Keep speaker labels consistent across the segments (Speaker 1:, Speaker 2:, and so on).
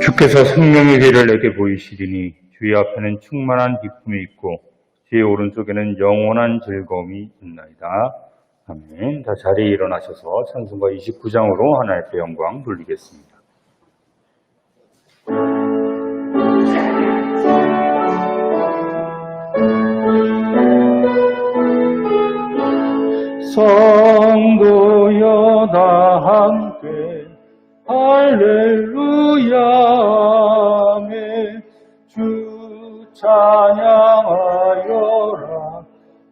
Speaker 1: 주께서 생명의 길을 내게 보이시리니 주의 앞에는 충만한 기쁨이 있고 주의 오른쪽에는 영원한 즐거움이 있나이다. 아멘. 다 자리에 일어나셔서 찬송가 29장으로 하나님께 영광 돌리겠습니다. 성도여 다 함께 할렐루야 아멘. 주 찬양하여라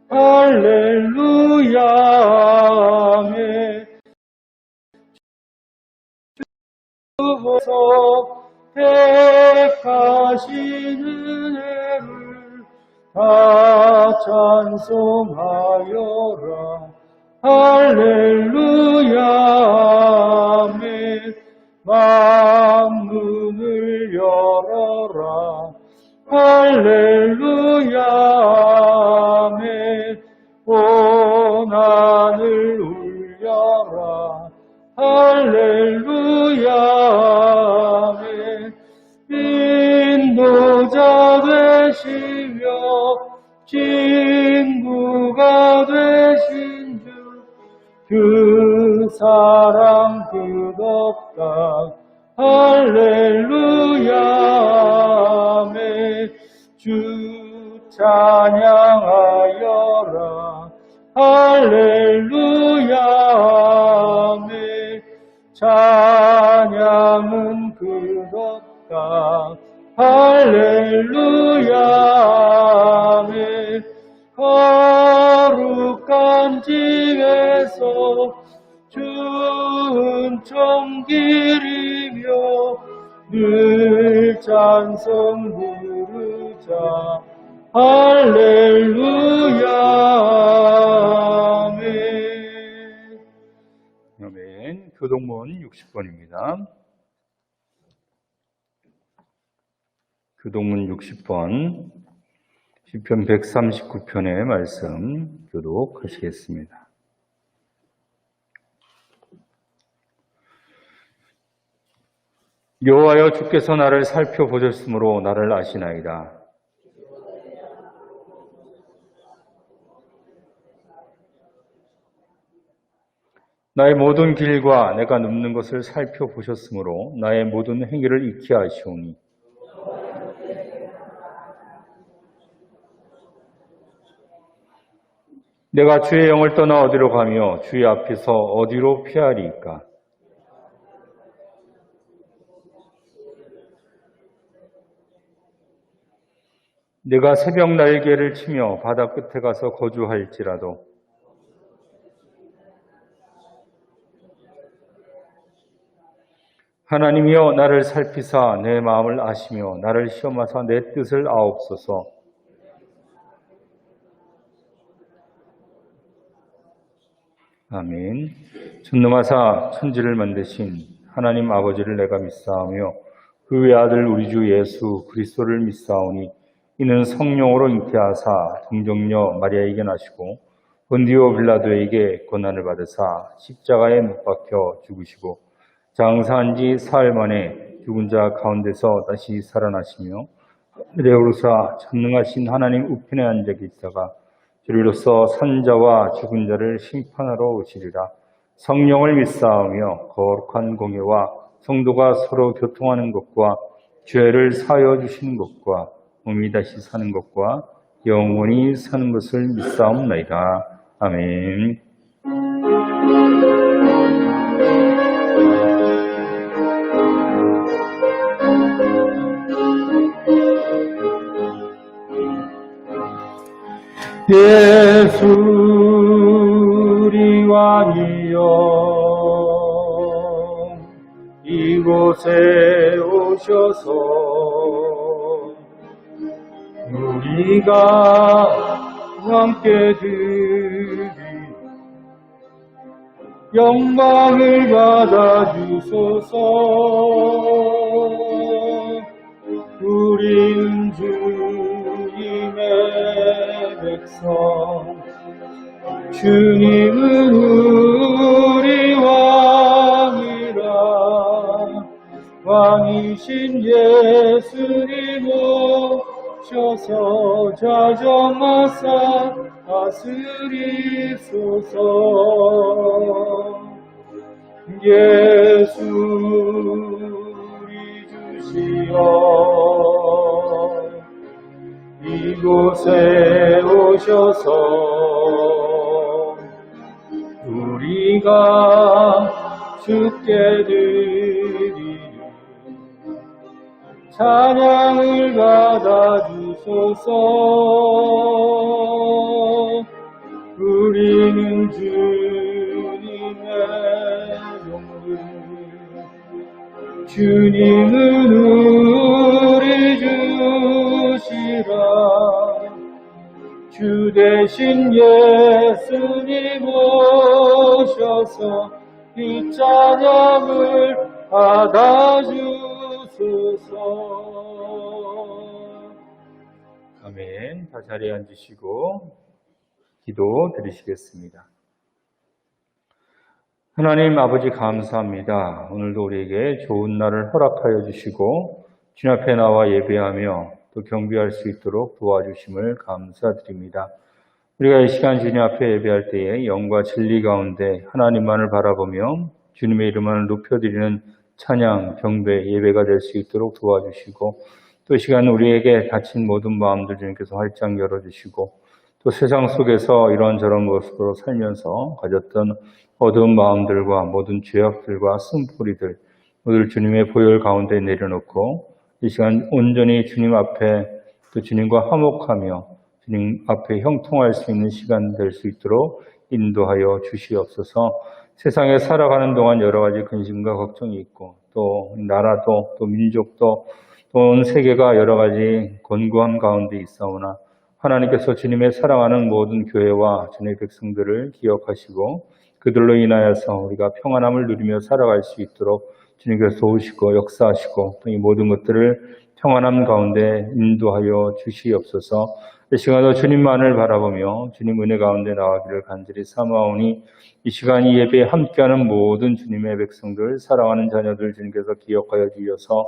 Speaker 1: 할렐루야 아멘. 주께서 택하신 은혜를 다 찬송하여라 할렐루야 아멘. 만문을 열어라 할렐루야 아멘. 온 하늘 울려라 할렐루야 아멘. 인도자 되시며 친구가 되신 주 그 사랑 끝없다 할렐루야 아멘. 주 찬양하여라 할렐루야 아멘. 찬양은 끝없다 할렐루야 아멘. 거룩한 집에서 주은총 기리며 늘 찬송 부르자 할렐루야 아멘. 아멘. 교동문 60번입니다. 교동문 60번 시편 139편의 말씀 교독하시겠습니다. 여호와여 주께서 나를 살펴보셨으므로 나를 아시나이다. 나의 모든 길과 내가 눕는 것을 살펴보셨으므로 나의 모든 행위를 익히 아시오니 내가 주의 영을 떠나 어디로 가며 주의 앞에서 어디로 피하리이까? 내가 새벽 날개를 치며 바다 끝에 가서 거주할지라도 하나님이여 나를 살피사 내 마음을 아시며 나를 시험하사 내 뜻을 아옵소서. 아멘. 전능하사 천지를 만드신 하나님 아버지를 내가 믿사오며 그 외아들 우리 주 예수 그리스도를 믿사오니 이는 성령으로 잉태하사 동정녀 마리아에게 나시고 본디오 빌라도에게 고난을 받으사 십자가에 못 박혀 죽으시고 장사한 지 사흘 만에 죽은 자 가운데서 다시 살아나시며 하늘에 오르사 전능하신 하나님 우편에 앉아 계시다가 주리로서 산자와 죽은 자를 심판하러 오시리라. 성령을 믿사오며 거룩한 공예와 성도가 서로 교통하는 것과 죄를 사하여 주시는 것과 몸이 다시 사는 것과 영원히 사는 것을 믿사옵나이다. 아멘. 예수 우리 왕이여 이곳에 오셔서 우리가 함께 드리 영광을 받아주소서. 우린 주님의 백성 주님은 우리 왕이라 왕이신 예수님 오셔서 좌정하사 다스리소서. 예수 우리 주시여 이곳에 오셔서 우리가 주께 드리는 찬양을 받아주소서. 우리는 주님의 종들, 주님은 우리 주시라. 주 대신 예수님 오셔서 이 찬양을 받아주소서. 아멘. 다 자리에 앉으시고 기도 드리시겠습니다. 하나님 아버지 감사합니다. 오늘도 우리에게 좋은 날을 허락하여 주시고 주님 앞에 나와 예배하며 또 경배할 수 있도록 도와주심을 감사드립니다. 우리가 이 시간 주님 앞에 예배할 때에 영과 진리 가운데 하나님만을 바라보며 주님의 이름을 높여드리는 찬양, 경배, 예배가 될 수 있도록 도와주시고 또 이 시간 우리에게 닫힌 모든 마음들 주님께서 활짝 열어주시고 또 세상 속에서 이런저런 모습으로 살면서 가졌던 어두운 마음들과 모든 죄악들과 쓴뿌리들 모두 주님의 보혈 가운데 내려놓고 이 시간 온전히 주님 앞에 또 주님과 화목하며 주님 앞에 형통할 수 있는 시간 될 수 있도록 인도하여 주시옵소서. 세상에 살아가는 동안 여러 가지 근심과 걱정이 있고 또 나라도 또 민족도 또 온 세계가 여러 가지 곤고함 가운데 있사오나 하나님께서 주님의 사랑하는 모든 교회와 주님의 백성들을 기억하시고 그들로 인하여서 우리가 평안함을 누리며 살아갈 수 있도록 주님께서 도우시고 역사하시고 또 이 모든 것들을 평안함 가운데 인도하여 주시옵소서. 이 시간도 주님만을 바라보며 주님 은혜 가운데 나가기를 간절히 사모하오니 이 시간 이 예배에 함께하는 모든 주님의 백성들 사랑하는 자녀들 주님께서 기억하여 주셔서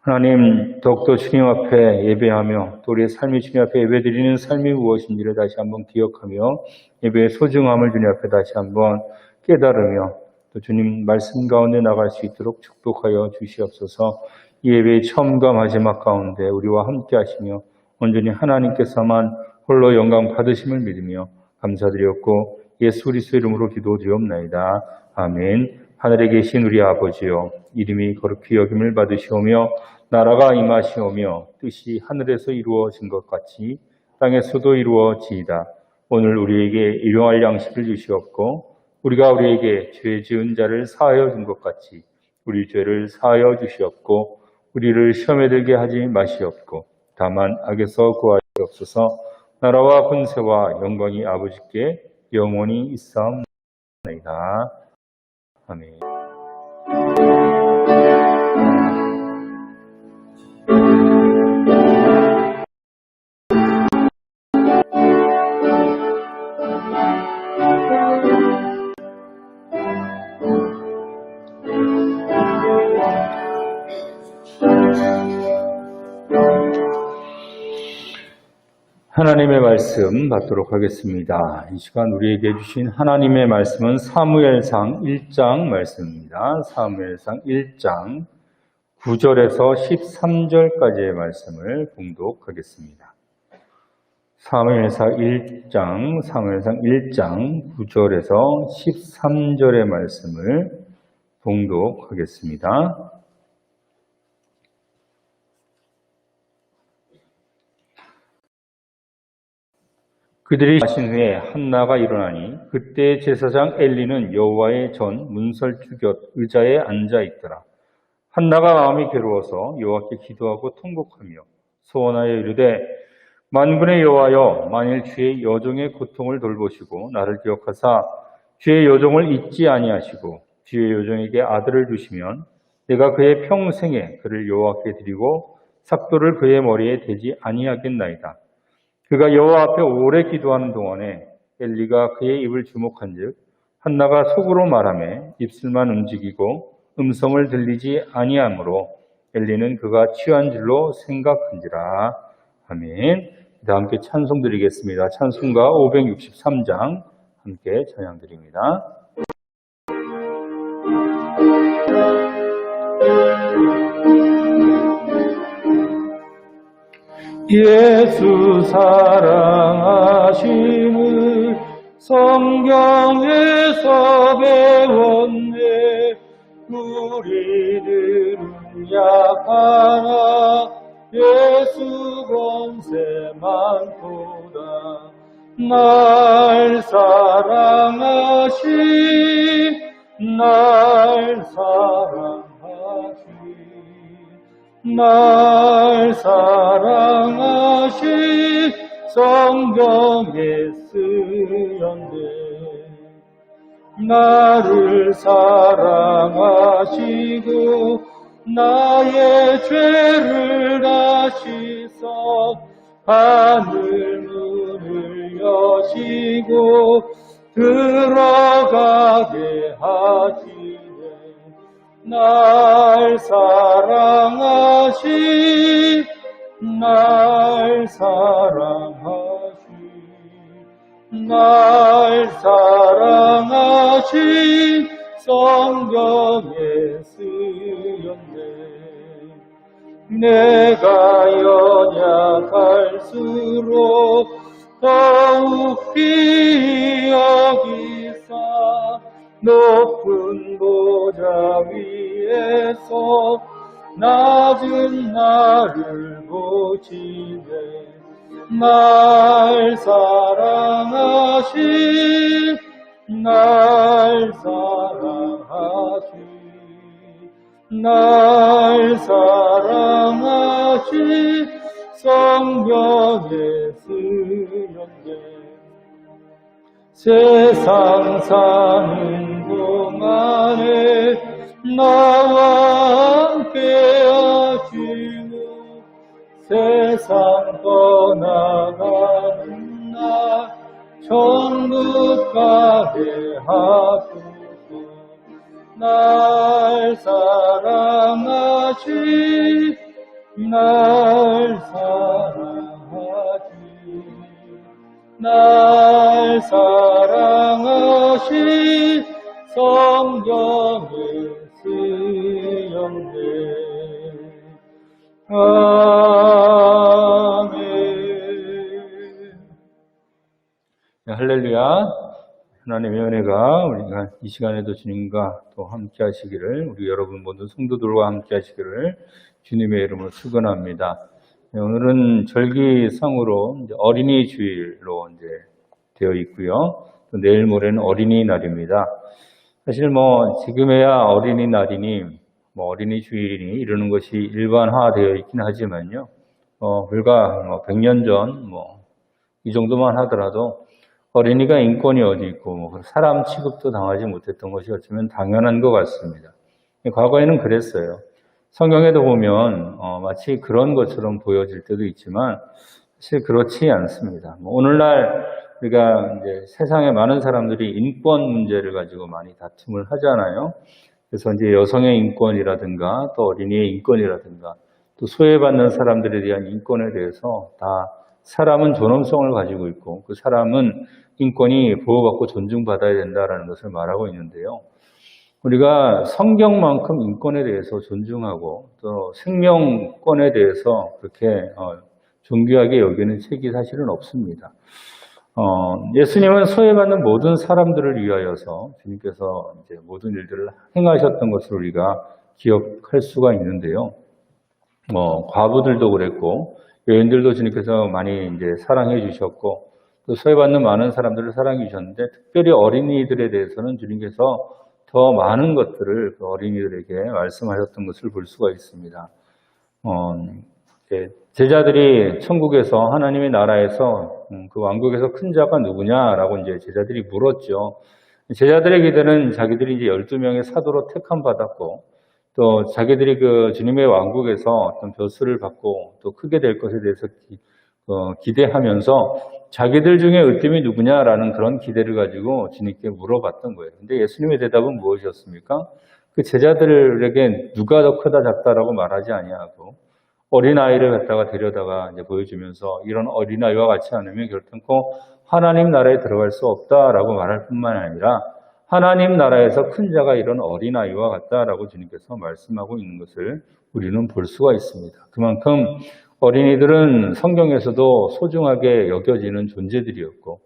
Speaker 1: 하나님 더욱더 주님 앞에 예배하며 또 우리의 삶이 주님 앞에 예배드리는 삶이 무엇인지를 다시 한번 기억하며 예배의 소중함을 주님 앞에 다시 한번 깨달으며 또 주님 말씀 가운데 나갈 수 있도록 축복하여 주시옵소서. 이 예배의 처음과 마지막 가운데 우리와 함께 하시며 온전히 하나님께서만 홀로 영광 받으심을 믿으며 감사드렸고 예수 그리스도의 이름으로 기도드리옵나이다. 아멘. 하늘에 계신 우리 아버지여 이름이 거룩히 여김을 받으시오며 나라가 임하시오며 뜻이 하늘에서 이루어진 것 같이 땅에서도 이루어지이다. 오늘 우리에게 일용할 양식을 주시옵고 우리가 우리에게 죄 지은 자를 사하여 준 것 같이 우리 죄를 사하여 주시옵고 우리를 시험에 들게 하지 마시옵고 다만 악에서 구하시옵소서. 나라와 권세와 영광이 아버지께 영원히 있사옵나이다. 아멘. 하나님의 말씀 받도록 하겠습니다. 이 시간 우리에게 주신 하나님의 말씀은 사무엘상 1장 말씀입니다. 사무엘상 1장 9절에서 13절까지의 말씀을 봉독하겠습니다. 사무엘상 1장 9절에서 13절의 말씀을 봉독하겠습니다. 그들이 마신 후에 한나가 일어나니 그때 제사장 엘리는 여호와의 전 문설주 곁 의자에 앉아 있더라. 한나가 마음이 괴로워서 여호와께 기도하고 통곡하며 소원하여 이르되 만군의 여호와여 만일 주의 여종의 고통을 돌보시고 나를 기억하사 주의 여종을 잊지 아니하시고 주의 여종에게 아들을 주시면 내가 그의 평생에 그를 여호와께 드리고 삭도를 그의 머리에 대지 아니하겠나이다. 그가 여호와 앞에 오래 기도하는 동안에 엘리가 그의 입을 주목한즉 한나가 속으로 말하며 입술만 움직이고 음성을 들리지 아니하므로 엘리는 그가 취한 줄로 생각한지라. 아멘. 다 함께 찬송 드리겠습니다. 찬송가 563장 함께 찬양드립니다. 예수 사랑하심을 성경에서 배웠네. 우리들은 약하나 예수 권세 많도다. 날 사랑하신 성경에 쓰였네. 나를 사랑하시고 나의 죄를 다시서 하늘 문을 여시고 들어가게 하시네. 날 사랑하신 성경에 쓰였네. 내가 연약할수록 더욱 귀히 여기사 높은 보좌 위에서 낮은 나를 보시네. 날 사랑하신 성경에 쓰였네. 세상 사는 동안에 나와 함께 하시고 세상 떠나가는 날 천국 가게 하소서. 날 사랑하신 성경에 쓰였네. 아멘. 할렐루야. 하나님의 은혜가 우리가 이 시간에도 주님과 또 함께 하시기를, 우리 여러분 모두 성도들과 함께 하시기를 주님의 이름으로 축원합니다. 오늘은 절기상으로 어린이 주일로 이제 되어 있고요. 또 내일 모레는 어린이날입니다. 사실 지금에야 어린이날이니 어린이 주일이니 이러는 것이 일반화되어 있긴 하지만요. 불과 100년 전 이 정도만 하더라도 어린이가 인권이 어디 있고 사람 취급도 당하지 못했던 것이 어쩌면 당연한 것 같습니다. 과거에는 그랬어요. 성경에도 보면 마치 그런 것처럼 보여질 때도 있지만 사실 그렇지 않습니다. 오늘날 우리가 이제 세상에 많은 사람들이 인권 문제를 가지고 많이 다툼을 하잖아요. 그래서 이제 여성의 인권이라든가 또 어린이의 인권이라든가 또 소외받는 사람들에 대한 인권에 대해서 다 사람은 존엄성을 가지고 있고 그 사람은 인권이 보호받고 존중받아야 된다라는 것을 말하고 있는데요. 우리가 성경만큼 인권에 대해서 존중하고 또 생명권에 대해서 그렇게 존귀하게 여기는 책이 사실은 없습니다. 예수님은 소외받는 모든 사람들을 위하여서 주님께서 이제 모든 일들을 행하셨던 것을 우리가 기억할 수가 있는데요. 과부들도 그랬고 여인들도 주님께서 많이 이제 사랑해 주셨고 또 소외받는 많은 사람들을 사랑해 주셨는데 특별히 어린이들에 대해서는 주님께서 더 많은 것들을 그 어린이들에게 말씀하셨던 것을 볼 수가 있습니다. 제자들이 천국에서 하나님의 나라에서 그 왕국에서 큰 자가 누구냐라고 이제 제자들이 물었죠. 제자들의 기대는 자기들이 이제 12명의 사도로 택함 받았고 또 자기들이 그 주님의 왕국에서 어떤 벼슬을 받고 또 크게 될 것에 대해서 기대하면서 자기들 중에 으뜸이 누구냐라는 그런 기대를 가지고 주님께 물어봤던 거예요. 근데 예수님의 대답은 무엇이었습니까? 그 제자들에게 누가 더 크다 작다라고 말하지 아니하고 어린아이를 갖다가 데려다가 이제 보여주면서 이런 어린아이와 같이 않으면 결단코 하나님 나라에 들어갈 수 없다라고 말할 뿐만 아니라 하나님 나라에서 큰 자가 이런 어린아이와 같다라고 주님께서 말씀하고 있는 것을 우리는 볼 수가 있습니다. 그만큼 어린이들은 성경에서도 소중하게 여겨지는 존재들이었고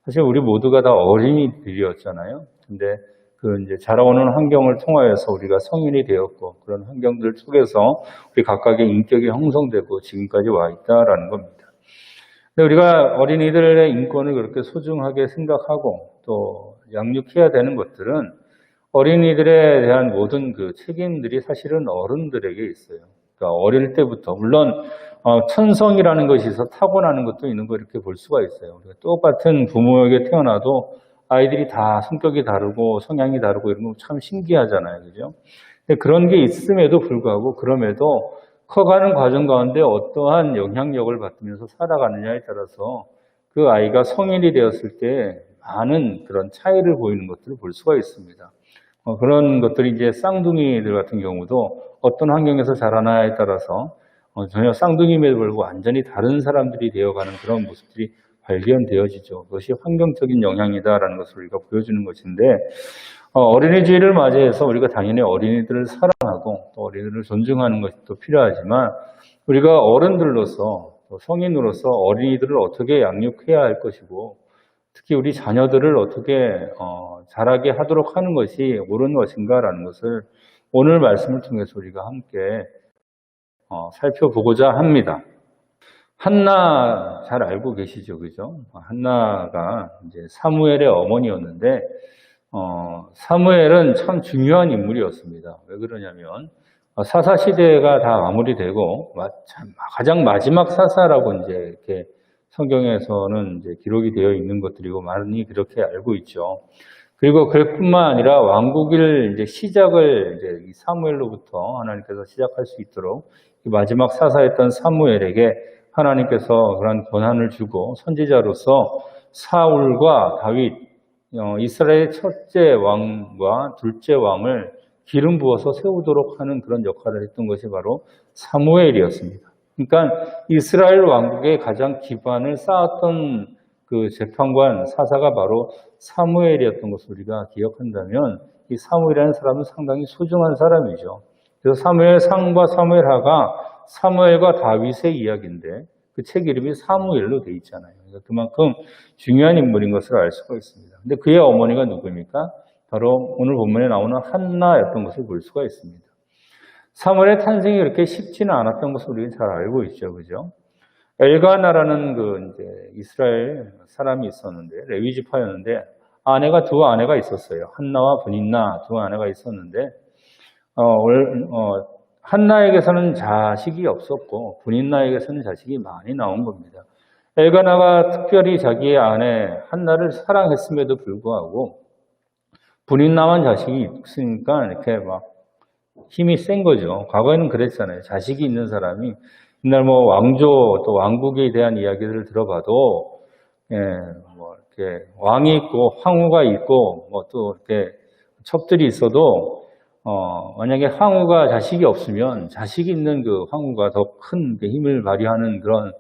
Speaker 1: 사실 우리 모두가 다 어린이들이었잖아요. 근데 그 이제 자라오는 환경을 통하여서 우리가 성인이 되었고 그런 환경들 속에서 우리 각각의 인격이 형성되고 지금까지 와 있다라는 겁니다. 근데 우리가 어린이들의 인권을 그렇게 소중하게 생각하고 또 양육해야 되는 것들은 어린이들에 대한 모든 그 책임들이 사실은 어른들에게 있어요. 그러니까 어릴 때부터 물론 천성이라는 것이 있어 타고나는 것도 있는 거 이렇게 볼 수가 있어요. 우리가 똑같은 부모에게 태어나도 아이들이 다 성격이 다르고 성향이 다르고 이런 거 참 신기하잖아요. 그죠? 근데 그런 게 있음에도 불구하고 그럼에도 커가는 과정 가운데 어떠한 영향력을 받으면서 살아가느냐에 따라서 그 아이가 성인이 되었을 때 많은 그런 차이를 보이는 것들을 볼 수가 있습니다. 그런 것들이 이제 쌍둥이들 같은 경우도 어떤 환경에서 자라나에 따라서 전혀 쌍둥이임에도 불구하고 완전히 다른 사람들이 되어가는 그런 모습들이 발견되어지죠. 그것이 환경적인 영향이다라는 것을 우리가 보여주는 것인데 어린이 주일을 맞이해서 우리가 당연히 어린이들을 사랑하고 또 어린이들을 존중하는 것도 필요하지만 우리가 어른들로서 또 성인으로서 어린이들을 어떻게 양육해야 할 것이고 특히 우리 자녀들을 어떻게 자라게 하도록 하는 것이 옳은 것인가라는 것을 오늘 말씀을 통해서 우리가 함께 살펴보고자 합니다. 한나 잘 알고 계시죠, 그죠? 한나가 이제 사무엘의 어머니였는데 사무엘은 참 중요한 인물이었습니다. 왜 그러냐면 사사 시대가 다 마무리되고 가장 마지막 사사라고 이제 이렇게 성경에서는 이제 기록이 되어 있는 것들이고 많이 그렇게 알고 있죠. 그리고 그뿐만 아니라 왕국을 이제 시작을 이제 이 사무엘로부터 하나님께서 시작할 수 있도록 마지막 사사였던 사무엘에게 하나님께서 그런 권한을 주고 선지자로서 사울과 다윗, 이스라엘의 첫째 왕과 둘째 왕을 기름 부어서 세우도록 하는 그런 역할을 했던 것이 바로 사무엘이었습니다. 그러니까 이스라엘 왕국의 가장 기반을 쌓았던 그 재판관 사사가 바로 사무엘이었던 것을 우리가 기억한다면 이 사무엘이라는 사람은 상당히 소중한 사람이죠. 그래서 사무엘상과 사무엘하가 사무엘과 다윗의 이야기인데 그 책 이름이 사무엘로 돼 있잖아요. 그러니까 그만큼 중요한 인물인 것을 알 수가 있습니다. 근데 그의 어머니가 누구입니까? 바로 오늘 본문에 나오는 한나였던 것을 볼 수가 있습니다. 사무엘의 탄생이 그렇게 쉽지는 않았던 것을 우리는 잘 알고 있죠. 그죠? 엘가나라는 그 이제 이스라엘 사람이 있었는데 레위 지파였는데 두 아내가 있었어요. 한나와 브닌나 두 아내가 있었는데 한나에게서는 자식이 없었고 브닌나에게서는 자식이 많이 나온 겁니다. 엘가나가 특별히 자기의 아내 한나를 사랑했음에도 불구하고 브닌나만 자식이 있으니까 이렇게 막 힘이 센 거죠. 과거에는 그랬잖아요. 자식이 있는 사람이 옛날 뭐 왕조 또 왕국에 대한 이야기들을 들어봐도 뭐 이렇게 왕이 있고 황후가 있고 뭐 또 이렇게 첩들이 있어도 만약에 황후가 자식이 없으면 자식이 있는 그 황후가 더 큰 힘을 발휘하는 그런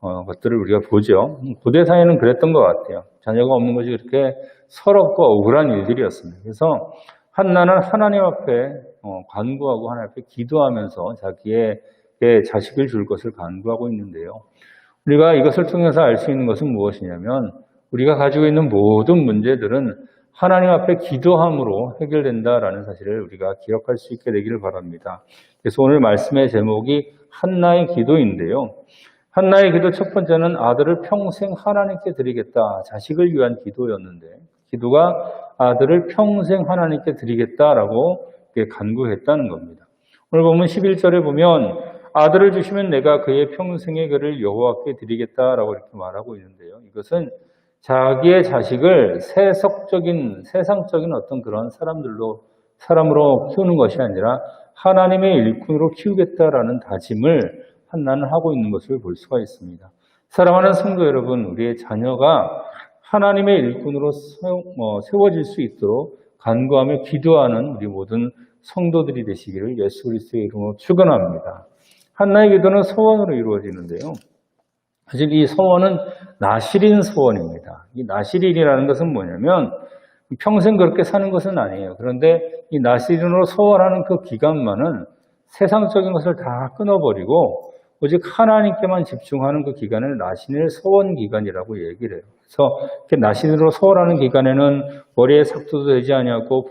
Speaker 1: 것들을 우리가 보죠. 고대 사회는 그랬던 것 같아요. 자녀가 없는 것이 그렇게 서럽고 억울한 일들이었습니다. 그래서 한나는 하나님 앞에 간구하고 하나님 앞에 기도하면서 자기에게 자식을 줄 것을 간구하고 있는데요. 우리가 이것을 통해서 알 수 있는 것은 무엇이냐면 우리가 가지고 있는 모든 문제들은 하나님 앞에 기도함으로 해결된다라는 사실을 우리가 기억할 수 있게 되기를 바랍니다. 그래서 오늘 말씀의 제목이 한나의 기도인데요. 한나의 기도 첫 번째는 아들을 평생 하나님께 드리겠다. 자식을 위한 기도였는데 기도가 아들을 평생 하나님께 드리겠다라고 간구했다는 겁니다. 오늘 보면 11절에 보면 아들을 주시면 내가 그의 평생의 그를 여호와께 드리겠다라고 이렇게 말하고 있는데요. 이것은 자기의 자식을 세상적인 어떤 그런 사람으로 키우는 것이 아니라 하나님의 일꾼으로 키우겠다라는 다짐을 한나는 하고 있는 것을 볼 수가 있습니다. 사랑하는 성도 여러분, 우리의 자녀가 하나님의 일꾼으로 세워질 수 있도록 간구하며 기도하는 우리 모든 성도들이 되시기를 예수 그리스도의 이름으로 축원합니다. 한나의 기도는 소원으로 이루어지는데요. 사실 이 소원은 나실인 소원입니다. 이 나실인이라는 것은 뭐냐면 평생 그렇게 사는 것은 아니에요. 그런데 이 나실인으로 소원하는 그 기간만은 세상적인 것을 다 끊어버리고 오직 하나님께만 집중하는 그 기간을 나신일 소원 기간이라고 얘기를 해요. 그래서 이렇게 나신으로 소원하는 기간에는 머리에 삭도도 되지 아니하고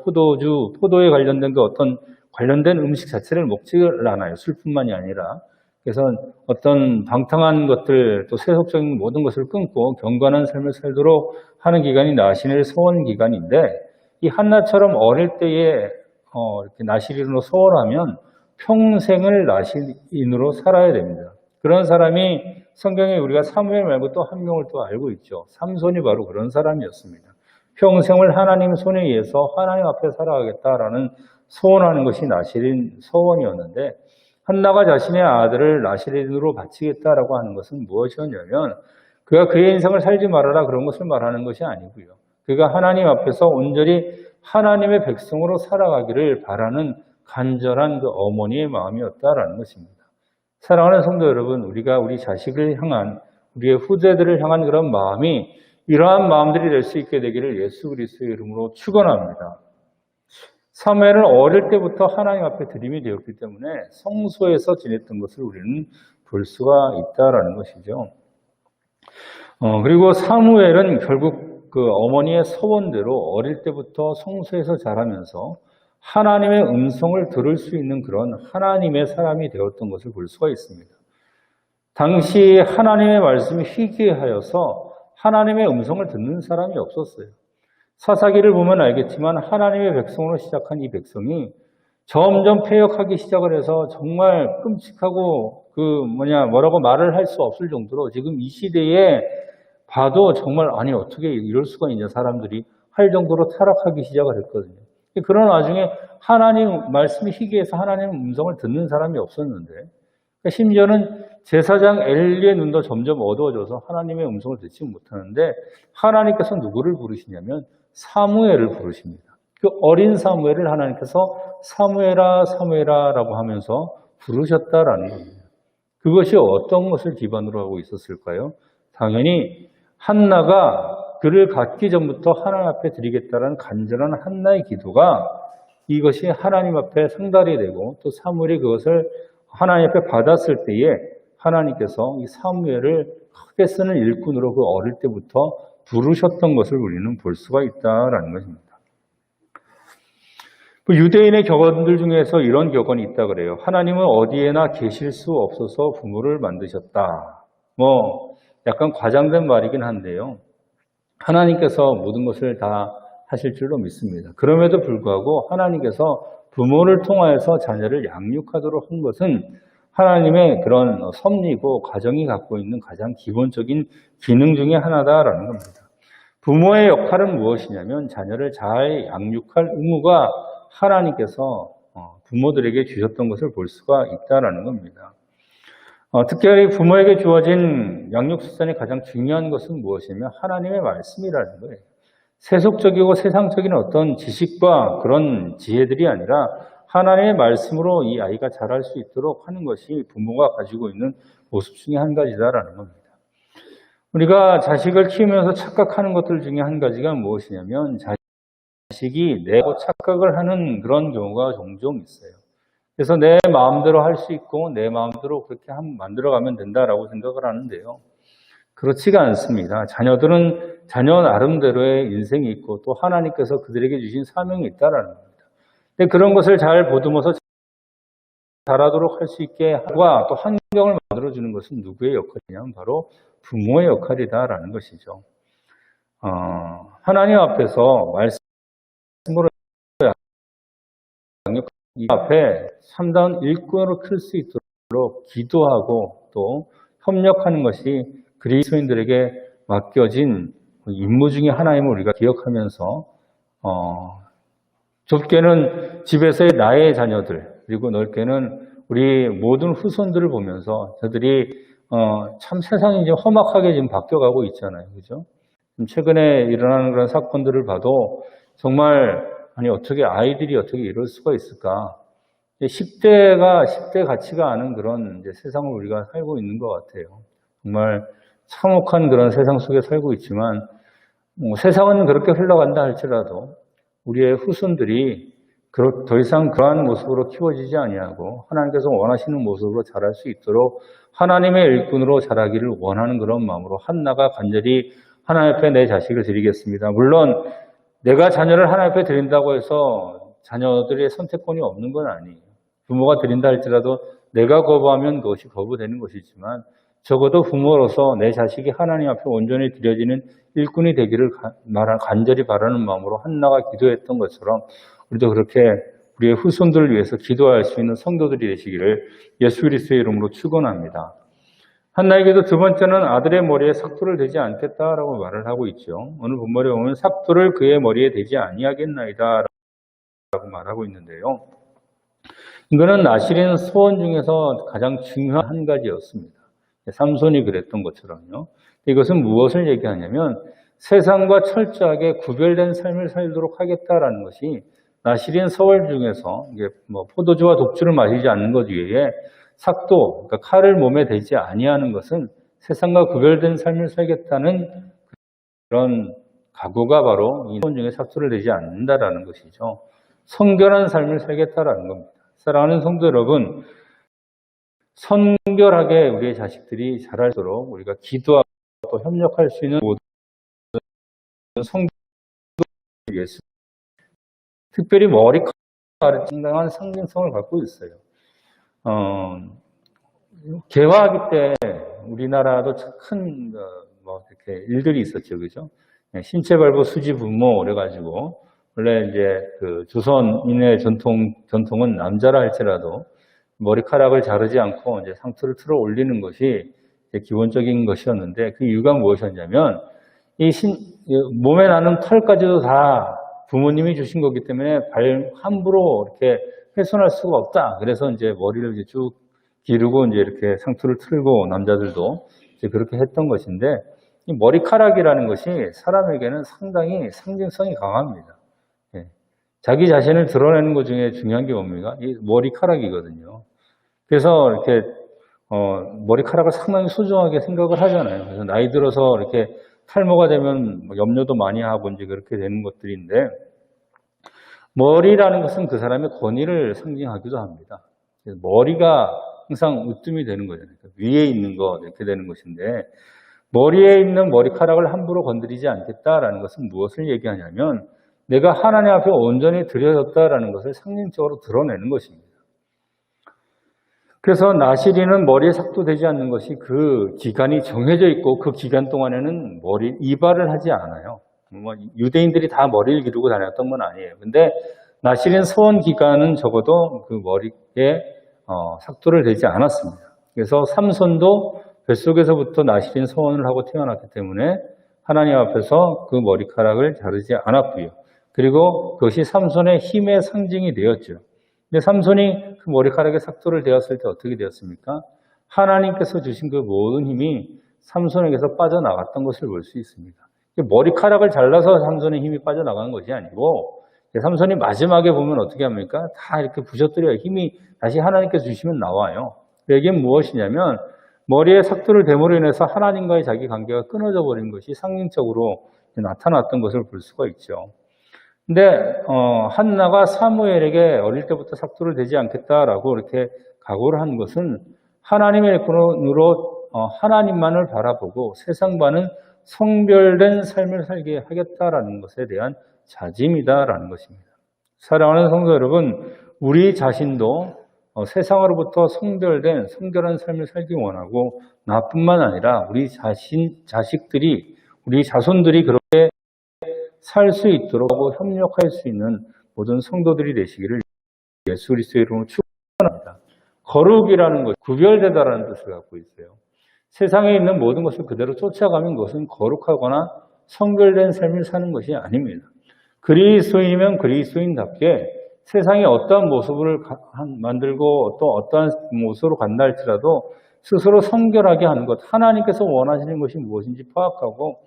Speaker 1: 포도에 관련된 그 어떤 관련된 음식 자체를 먹지를 않아요. 술뿐만이 아니라. 그래서 어떤 방탕한 것들 또 세속적인 모든 것을 끊고 경건한 삶을 살도록 하는 기간이 나신일 소원 기간인데 이 한나처럼 어릴 때에 이렇게 나실인으로 소원하면 평생을 나실인으로 살아야 됩니다. 그런 사람이 성경에 우리가 사무엘 말고 또 한 명을 또 알고 있죠. 삼손이 바로 그런 사람이었습니다. 평생을 하나님 손에 의해서 하나님 앞에 살아가겠다라는 소원하는 것이 나실인 소원이었는데 한나가 자신의 아들을 나실인으로 바치겠다라고 하는 것은 무엇이었냐면 그가 그의 인생을 살지 말아라 그런 것을 말하는 것이 아니고요. 그가 하나님 앞에서 온전히 하나님의 백성으로 살아가기를 바라는 간절한 그 어머니의 마음이었다라는 것입니다. 사랑하는 성도 여러분, 우리가 우리 자식을 향한 우리의 후대들을 향한 그런 마음이 이러한 마음들이 될 수 있게 되기를 예수 그리스도의 이름으로 축원합니다. 사무엘은 어릴 때부터 하나님 앞에 드림이 되었기 때문에 성소에서 지냈던 것을 우리는 볼 수가 있다라는 것이죠. 그리고 사무엘은 결국 그 어머니의 소원대로 어릴 때부터 성소에서 자라면서 하나님의 음성을 들을 수 있는 그런 하나님의 사람이 되었던 것을 볼 수가 있습니다. 당시 하나님의 말씀이 희귀하여서 하나님의 음성을 듣는 사람이 없었어요. 사사기를 보면 알겠지만 하나님의 백성으로 시작한 이 백성이 점점 패역하기 시작을 해서 정말 끔찍하고 뭐라고 말을 할 수 없을 정도로 지금 이 시대에 봐도 정말 아니 어떻게 이럴 수가 있냐 사람들이 할 정도로 타락하기 시작을 했거든요. 그런 와중에 하나님 말씀이 희귀해서 하나님의 음성을 듣는 사람이 없었는데 심지어는 제사장 엘리의 눈도 점점 어두워져서 하나님의 음성을 듣지 못하는데 하나님께서 누구를 부르시냐면 사무엘을 부르십니다. 그 어린 사무엘을 하나님께서 사무엘아 사무엘아라고 하면서 부르셨다라는 겁니다. 그것이 어떤 것을 기반으로 하고 있었을까요? 당연히 한나가 그를 갖기 전부터 하나님 앞에 드리겠다라는 간절한 한나의 기도가 이것이 하나님 앞에 상달이 되고 또 사무엘이 그것을 하나님 앞에 받았을 때에 하나님께서 이 사무엘을 크게 쓰는 일꾼으로 그 어릴 때부터 부르셨던 것을 우리는 볼 수가 있다라는 것입니다. 유대인의 격언들 중에서 이런 격언이 있다 그래요. 하나님은 어디에나 계실 수 없어서 부모를 만드셨다. 약간 과장된 말이긴 한데요. 하나님께서 모든 것을 다 하실 줄로 믿습니다. 그럼에도 불구하고 하나님께서 부모를 통하여서 자녀를 양육하도록 한 것은 하나님의 그런 섭리고 가정이 갖고 있는 가장 기본적인 기능 중에 하나다라는 겁니다. 부모의 역할은 무엇이냐면 자녀를 잘 양육할 의무가 하나님께서 부모들에게 주셨던 것을 볼 수가 있다라는 겁니다. 특별히 부모에게 주어진 양육수단의 가장 중요한 것은 무엇이냐면 하나님의 말씀이라는 거예요. 세속적이고 세상적인 어떤 지식과 그런 지혜들이 아니라 하나님의 말씀으로 이 아이가 자랄 수 있도록 하는 것이 부모가 가지고 있는 모습 중에 한 가지다라는 겁니다. 우리가 자식을 키우면서 착각하는 것들 중에 한 가지가 무엇이냐면 자식이 내고 착각을 하는 그런 경우가 종종 있어요. 그래서 내 마음대로 할 수 있고 내 마음대로 그렇게 만들어가면 된다라고 생각을 하는데요. 그렇지가 않습니다. 자녀들은 자녀 나름대로의 인생이 있고 또 하나님께서 그들에게 주신 사명이 있다라는 겁니다. 근데 그런 것을 잘 보듬어서 자라도록 할 수 있게 하고 또 환경을 만들어주는 것은 누구의 역할이냐면 바로 부모의 역할이다라는 것이죠. 하나님 앞에서 말씀으로 양육 이 앞에 참다운 일꾼으로 클 수 있도록 기도하고 또 협력하는 것이 그리스도인들에게 맡겨진 임무 중에 하나임을 우리가 기억하면서 좁게는 집에서의 나의 자녀들 그리고 넓게는 우리 모든 후손들을 보면서 저들이 참 세상이 이제 험악하게 지금 바뀌어가고 있잖아요, 그죠? 최근에 일어나는 그런 사건들을 봐도 정말 아니, 어떻게 아이들이 어떻게 이럴 수가 있을까? 10대가 10대 같지가 않은 그런 이제 세상을 우리가 살고 있는 것 같아요. 정말 참혹한 그런 세상 속에 살고 있지만, 세상은 그렇게 흘러간다 할지라도 우리의 후손들이 더 이상 그러한 모습으로 키워지지 아니하고 하나님께서 원하시는 모습으로 자랄 수 있도록 하나님의 일꾼으로 자라기를 원하는 그런 마음으로 한나가 간절히 하나님 앞에 내 자식을 드리겠습니다. 물론 내가 자녀를 하나님 앞에 드린다고 해서 자녀들의 선택권이 없는 건 아니에요. 부모가 드린다 할지라도 내가 거부하면 그것이 거부되는 것이지만 적어도 부모로서 내 자식이 하나님 앞에 온전히 드려지는 일꾼이 되기를 간절히 바라는 마음으로 한나가 기도했던 것처럼 우리도 그렇게 우리의 후손들을 위해서 기도할 수 있는 성도들이 되시기를 예수 그리스도의 이름으로 축원합니다. 한나에게도 두 번째는 아들의 머리에 삭도를 대지 않겠다라고 말을 하고 있죠. 오늘 본문에 보면 삭도를 그의 머리에 대지 아니하겠나이다 라고 말하고 있는데요. 이거는 나실인 소원 중에서 가장 중요한 한 가지였습니다. 삼손이 그랬던 것처럼요. 이것은 무엇을 얘기하냐면 세상과 철저하게 구별된 삶을 살도록 하겠다라는 것이 나실인 서월 중에서 이게 포도주와 독주를 마시지 않는 것 외에 삭도, 그러니까 칼을 몸에 대지 아니하는 것은 세상과 구별된 삶을 살겠다는 그런 각오가 바로 이 소원 중에 삭도를 대지 않는다라는 것이죠. 성결한 삶을 살겠다라는 겁니다. 사랑하는 성도 여러분, 성결하게 우리의 자식들이 자랄수록 우리가 기도하고 또 협력할 수 있는 모든 성도를 위해서 특별히 머리카락이 상당한 상징성을 갖고 있어요. 개화기 때 우리나라도 큰 이렇게 일들이 있었죠, 그죠? 신체발부 수지부모 그래가지고 원래 이제 그 조선인의 전통은 남자라 할지라도 머리카락을 자르지 않고 이제 상투를 틀어 올리는 것이 기본적인 것이었는데 그 이유가 무엇이었냐면 몸에 나는 털까지도 다 부모님이 주신 거기 때문에 함부로 이렇게 훼손할 수가 없다. 그래서 이제 머리를 이제 쭉 기르고 이제 이렇게 상투를 틀고 남자들도 이제 그렇게 했던 것인데 이 머리카락이라는 것이 사람에게는 상당히 상징성이 강합니다. 자기 자신을 드러내는 것 중에 중요한 게 뭡니까? 이 머리카락이거든요. 그래서 이렇게 머리카락을 상당히 소중하게 생각을 하잖아요. 그래서 나이 들어서 이렇게 탈모가 되면 염려도 많이 하고 이제 그렇게 되는 것들인데 머리라는 것은 그 사람의 권위를 상징하기도 합니다. 머리가 항상 으뜸이 되는 거잖아요. 위에 있는 거 이렇게 되는 것인데 머리에 있는 머리카락을 함부로 건드리지 않겠다라는 것은 무엇을 얘기하냐면 내가 하나님 앞에 온전히 드려졌다라는 것을 상징적으로 드러내는 것입니다. 그래서 나실이는 머리에 삭도되지 않는 것이 그 기간이 정해져 있고 그 기간 동안에는 이발을 하지 않아요. 유대인들이 다 머리를 기르고 다녔던 건 아니에요. 근데 나실인 소원 기간은 적어도 그 머리에 삭도를 대지 않았습니다. 그래서 삼손도 뱃속에서부터 나실인 소원을 하고 태어났기 때문에 하나님 앞에서 그 머리카락을 자르지 않았고요. 그리고 그것이 삼손의 힘의 상징이 되었죠. 근데 삼손이 그 머리카락에 삭도를 대었을 때 어떻게 되었습니까? 하나님께서 주신 그 모든 힘이 삼손에게서 빠져나갔던 것을 볼 수 있습니다. 머리카락을 잘라서 삼손의 힘이 빠져나간 것이 아니고 삼손이 마지막에 보면 어떻게 합니까? 다 이렇게 부셔뜨려야 힘이 다시 하나님께서 주시면 나와요. 이게 무엇이냐면 머리에 삭도를 댐으로 인해서 하나님과의 자기 관계가 끊어져 버린 것이 상징적으로 나타났던 것을 볼 수가 있죠. 근데 한나가 사무엘에게 어릴 때부터 삭도를 대지 않겠다라고 이렇게 각오를 한 것은 하나님의 일꾼으로 하나님만을 바라보고 세상과는 성별된 삶을 살게 하겠다라는 것에 대한 자짐이다라는 것입니다. 사랑하는 성도 여러분, 우리 자신도 세상으로부터 성별된 성결한 삶을 살기 원하고 나뿐만 아니라 우리 자식들이 우리 자손들이 그렇게 살 수 있도록 하고 협력할 수 있는 모든 성도들이 되시기를 예수 그리스도의 이름으로 축원합니다. 거룩이라는 것, 구별되다라는 뜻을 갖고 있어요. 세상에 있는 모든 것을 그대로 쫓아가면 그것은 거룩하거나 성결된 삶을 사는 것이 아닙니다. 그리스도인이면 그리스도인답게 세상에 어떠한 모습을 만들고 또 어떠한 모습으로 간다 할지라도 스스로 성결하게 하는 것, 하나님께서 원하시는 것이 무엇인지 파악하고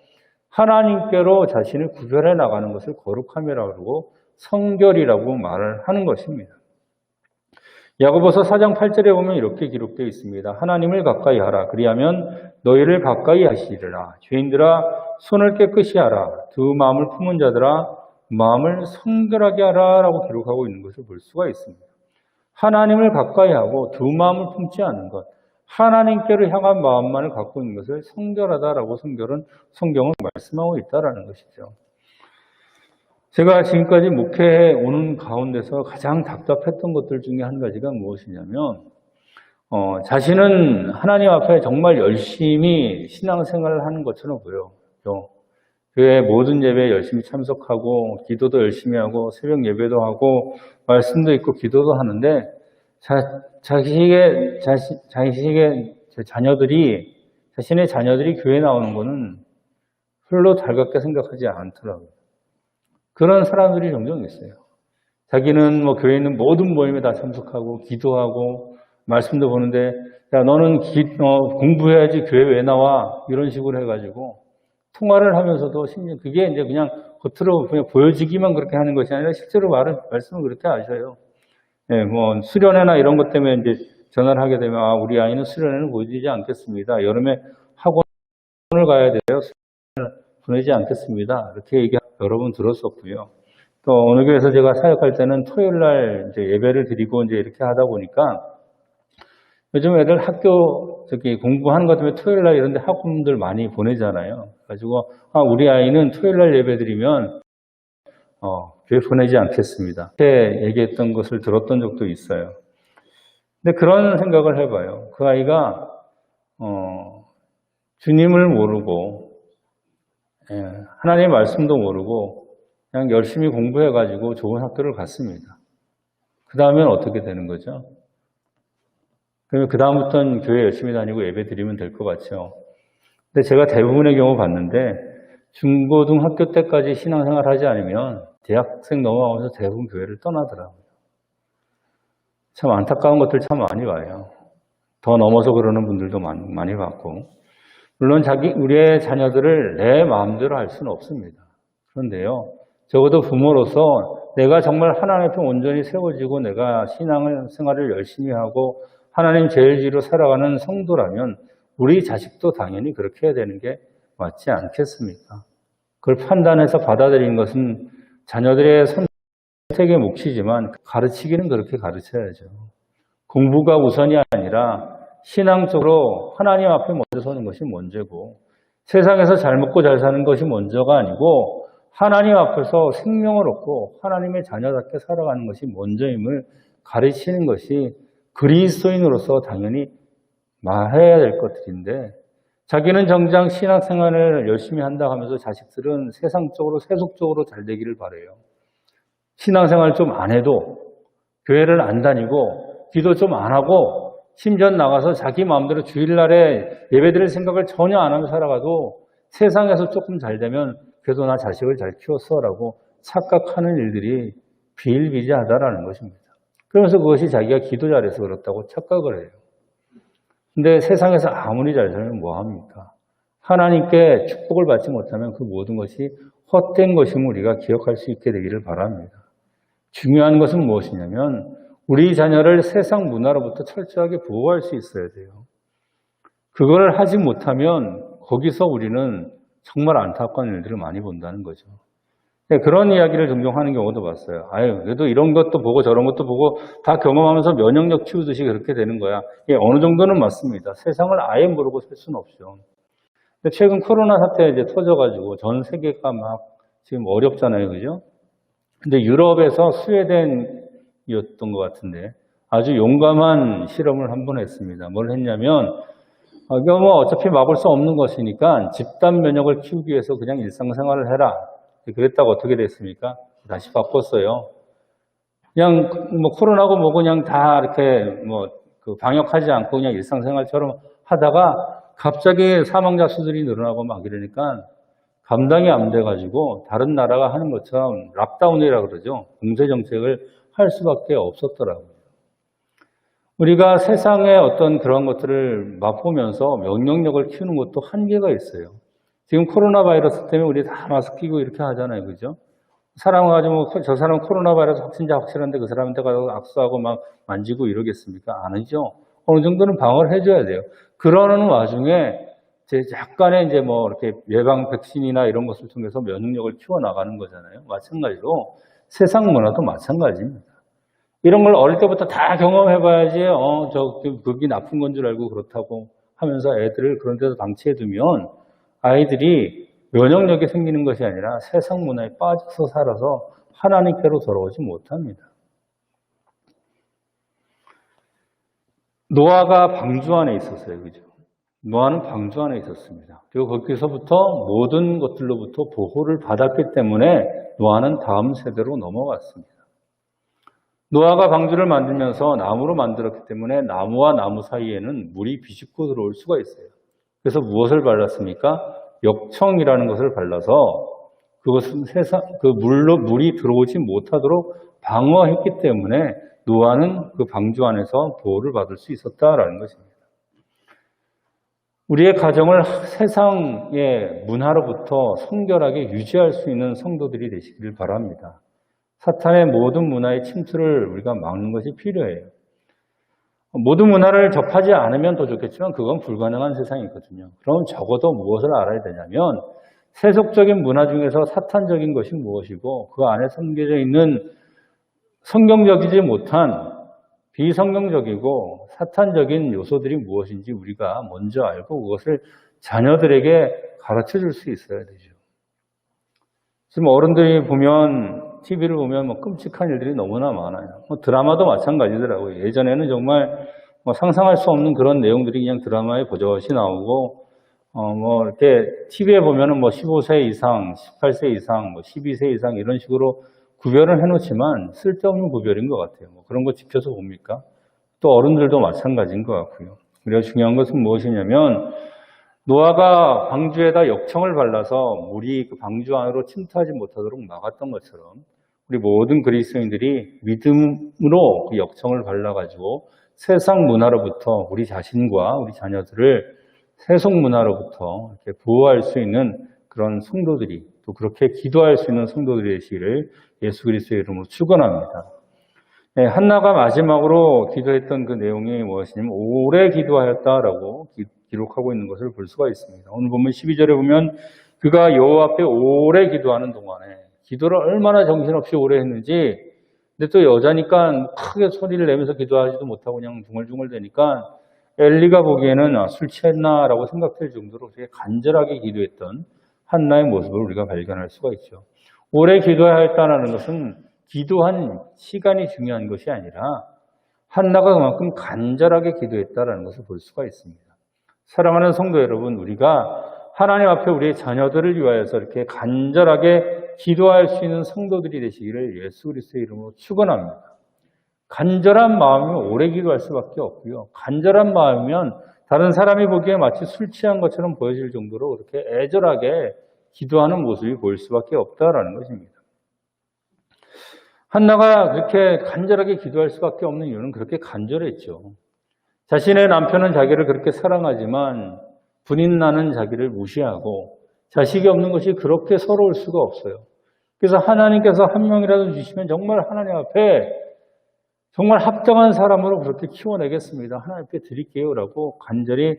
Speaker 1: 하나님께로 자신을 구별해 나가는 것을 거룩함이라고 그러고 성결이라고 말을 하는 것입니다. 야고보서 4장 8절에 보면 이렇게 기록되어 있습니다. 하나님을 가까이 하라. 그리하면 너희를 가까이 하시리라. 죄인들아 손을 깨끗이 하라. 두 마음을 품은 자들아 마음을 성결하게 하라. 라고 기록하고 있는 것을 볼 수가 있습니다. 하나님을 가까이 하고 두 마음을 품지 않는 것, 하나님께로 향한 마음만을 갖고 있는 것을 성결하다라고 성경은 말씀하고 있다라는 것이죠. 제가 지금까지 목회해 오는 가운데서 가장 답답했던 것들 중에 한 가지가 무엇이냐면 자신은 하나님 앞에 정말 열심히 신앙생활을 하는 것처럼 보여요. 교회 모든 예배에 열심히 참석하고 기도도 열심히 하고 새벽 예배도 하고 말씀도 있고 기도도 하는데 자신의 자녀들이 교회에 나오는 거는 별로 달갑게 생각하지 않더라고요. 그런 사람들이 종종 있어요. 자기는 교회에 있는 모든 모임에 다 참석하고 기도하고 말씀도 보는데 야 너는 공부해야지 교회 왜 나와? 이런 식으로 해가지고 통화를 하면서도 심지어 그게 이제 그냥 겉으로 그냥 보여지기만 그렇게 하는 것이 아니라 실제로 말씀을 그렇게 하셔요. 예, 수련회나 이런 것 때문에 이제 전화를 하게 되면 우리 아이는 수련회는 보내지 않겠습니다. 여름에 학원을 가야 돼요. 수련회를 보내지 않겠습니다. 이렇게 얘기 여러 번 들었었고요. 또 어느 교회에서 제가 사역할 때는 토요일 날 이제 예배를 드리고 이제 이렇게 하다 보니까 요즘 애들 학교 공부하는 것 때문에 토요일 날 이런데 학원들 많이 보내잖아요. 그래가지고 우리 아이는 토요일 날 예배 드리면 교회 보내지 않겠습니다. 그렇게 얘기했던 것을 들었던 적도 있어요. 근데 그런 생각을 해봐요. 그 아이가 주님을 모르고 하나님의 말씀도 모르고 그냥 열심히 공부해가지고 좋은 학교를 갔습니다. 그 다음엔 어떻게 되는 거죠? 그러면 그 다음부터는 교회 열심히 다니고 예배 드리면 될 것 같죠. 근데 제가 대부분의 경우 봤는데 중고등학교 때까지 신앙생활 하지 않으면 대학생 넘어가면서 대부분 교회를 떠나더라고요. 참 안타까운 것들 참 많이 봐요. 더 넘어서 그러는 분들도 많이 봤고. 물론 우리의 자녀들을 내 마음대로 할 수는 없습니다. 그런데요, 적어도 부모로서 내가 정말 하나님 앞에 온전히 세워지고 내가 신앙생활을 열심히 하고 하나님 제일지로 살아가는 성도라면 우리 자식도 당연히 그렇게 해야 되는 게 맞지 않겠습니까? 그걸 판단해서 받아들이는 것은 자녀들의 선택의 몫이지만 가르치기는 그렇게 가르쳐야죠. 공부가 우선이 아니라 신앙적으로 하나님 앞에 먼저 서는 것이 먼저고 세상에서 잘 먹고 잘 사는 것이 먼저가 아니고 하나님 앞에서 생명을 얻고 하나님의 자녀답게 살아가는 것이 먼저임을 가르치는 것이 그리스도인으로서 당연히 말해야 될 것들인데 자기는 정작 신앙생활을 열심히 한다 하면서 자식들은 세상적으로 세속적으로 잘 되기를 바라요. 신앙생활 좀 안 해도 교회를 안 다니고 기도 좀 안 하고 심지어 나가서 자기 마음대로 주일날에 예배드릴 생각을 전혀 안 하며 살아가도 세상에서 조금 잘 되면 그래도 나 자식을 잘 키웠어라고 착각하는 일들이 비일비재하다라는 것입니다. 그러면서 그것이 자기가 기도 잘해서 그렇다고 착각을 해요. 근데 세상에서 아무리 잘 살면 뭐합니까? 하나님께 축복을 받지 못하면 그 모든 것이 헛된 것임을 우리가 기억할 수 있게 되기를 바랍니다. 중요한 것은 무엇이냐면 우리 자녀를 세상 문화로부터 철저하게 보호할 수 있어야 돼요. 그걸 하지 못하면 거기서 우리는 정말 안타까운 일들을 많이 본다는 거죠. 그런 이야기를 종종 하는 경우도 봤어요. 그래도 이런 것도 보고 저런 것도 보고 다 경험하면서 면역력 키우듯이 그렇게 되는 거야. 어느 정도는 맞습니다. 세상을 아예 모르고 살 수는 없죠. 근데 최근 코로나 사태가 이제 터져가지고 전 세계가 막 지금 어렵잖아요. 그죠? 근데 유럽에서 스웨덴이었던 것 같은데 아주 용감한 실험을 한번 했습니다. 뭘 했냐면 이거 어차피 막을 수 없는 것이니까 집단 면역을 키우기 위해서 그냥 일상생활을 해라. 그랬다고 어떻게 됐습니까? 다시 바꿨어요. 그냥 코로나고 그냥 다 이렇게 방역하지 않고 그냥 일상생활처럼 하다가 갑자기 사망자 수들이 늘어나고 막 이러니까 감당이 안 돼가지고 다른 나라가 하는 것처럼 락다운이라 그러죠. 봉쇄 정책을 할 수밖에 없었더라고요. 우리가 세상의 어떤 그런 것들을 맛보면서 면역력을 키우는 것도 한계가 있어요. 지금 코로나 바이러스 때문에 우리 다 마스크 끼고 이렇게 하잖아요. 그죠? 사람 가지고 저 사람 코로나 바이러스 확진자 확실한데 그 사람한테 가서 악수하고 막 만지고 이러겠습니까? 아니죠. 어느 정도는 방어를 해줘야 돼요. 그러는 와중에 약간의 이제 뭐 이렇게 예방 백신이나 이런 것을 통해서 면역력을 키워나가는 거잖아요. 마찬가지로 세상 문화도 마찬가지입니다. 이런 걸 어릴 때부터 다 경험해봐야지, 그게 나쁜 건 줄 알고 그렇다고 하면서 애들을 그런 데서 방치해두면 아이들이 면역력이 생기는 것이 아니라 세상 문화에 빠져서 살아서 하나님께로 돌아오지 못합니다. 노아가 방주 안에 있었어요. 그죠? 노아는 방주 안에 있었습니다. 그리고 거기서부터 모든 것들로부터 보호를 받았기 때문에 노아는 다음 세대로 넘어갔습니다. 노아가 방주를 만들면서 나무로 만들었기 때문에 나무와 나무 사이에는 물이 비집고 들어올 수가 있어요. 그래서 무엇을 발랐습니까? 역청이라는 것을 발라서 그것은 물이 들어오지 못하도록 방어했기 때문에 노아는 그 방주 안에서 보호를 받을 수 있었다라는 것입니다. 우리의 가정을 세상의 문화로부터 성결하게 유지할 수 있는 성도들이 되시길 바랍니다. 사탄의 모든 문화의 침투를 우리가 막는 것이 필요해요. 모든 문화를 접하지 않으면 더 좋겠지만 그건 불가능한 세상이거든요. 그럼 적어도 무엇을 알아야 되냐면 세속적인 문화 중에서 사탄적인 것이 무엇이고 그 안에 담겨져 있는 성경적이지 못한 비성경적이고 사탄적인 요소들이 무엇인지 우리가 먼저 알고 그것을 자녀들에게 가르쳐 줄 수 있어야 되죠. 지금 어른들이 보면 TV를 보면 뭐 끔찍한 일들이 너무나 많아요. 드라마도 마찬가지더라고요. 예전에는 정말 상상할 수 없는 그런 내용들이 그냥 드라마에 버젓이 나오고, 이렇게 TV에 보면은 15세 이상, 18세 이상, 12세 이상 이런 식으로 구별을 해놓지만 쓸데없는 구별인 것 같아요. 그런 거 지켜서 봅니까? 또 어른들도 마찬가지인 것 같고요. 그래서 중요한 것은 무엇이냐면 노아가 방주에다 역청을 발라서 물이 그 방주 안으로 침투하지 못하도록 막았던 것처럼 우리 모든 그리스도인들이 믿음으로 그 역청을 발라가지고 세상 문화로부터 우리 자신과 우리 자녀들을 세속 문화로부터 이렇게 보호할 수 있는 그런 성도들이 또 그렇게 기도할 수 있는 성도들이 되시기를 예수 그리스도의 이름으로 축원합니다. 네, 한나가 마지막으로 기도했던 그 내용이 무엇이냐면 오래 기도하였다라고 기록하고 있는 것을 볼 수가 있습니다. 오늘 보면 12절에 보면 그가 여호와 앞에 오래 기도하는 동안에 기도를 얼마나 정신없이 오래 했는지 근데 또 여자니까 크게 소리를 내면서 기도하지도 못하고 그냥 중얼중얼 대니까 엘리가 보기에는 술 취했나라고 생각될 정도로 되게 간절하게 기도했던 한나의 모습을 우리가 발견할 수가 있죠. 오래 기도해야 했다는 것은 기도한 시간이 중요한 것이 아니라 한나가 그만큼 간절하게 기도했다는 것을 볼 수가 있습니다. 사랑하는 성도 여러분, 우리가 하나님 앞에 우리의 자녀들을 위하여서 이렇게 간절하게 기도할 수 있는 성도들이 되시기를 예수 그리스도의 이름으로 축원합니다. 간절한 마음이면 오래 기도할 수밖에 없고요. 간절한 마음이면 다른 사람이 보기에 마치 술 취한 것처럼 보여질 정도로 그렇게 애절하게 기도하는 모습이 보일 수밖에 없다라는 것입니다. 한나가 그렇게 간절하게 기도할 수밖에 없는 이유는 그렇게 간절했죠. 자신의 남편은 자기를 그렇게 사랑하지만 분인 나는 자기를 무시하고 자식이 없는 것이 그렇게 서러울 수가 없어요. 그래서 하나님께서 한 명이라도 주시면 정말 하나님 앞에 정말 합당한 사람으로 그렇게 키워내겠습니다. 하나님께 드릴게요라고 간절히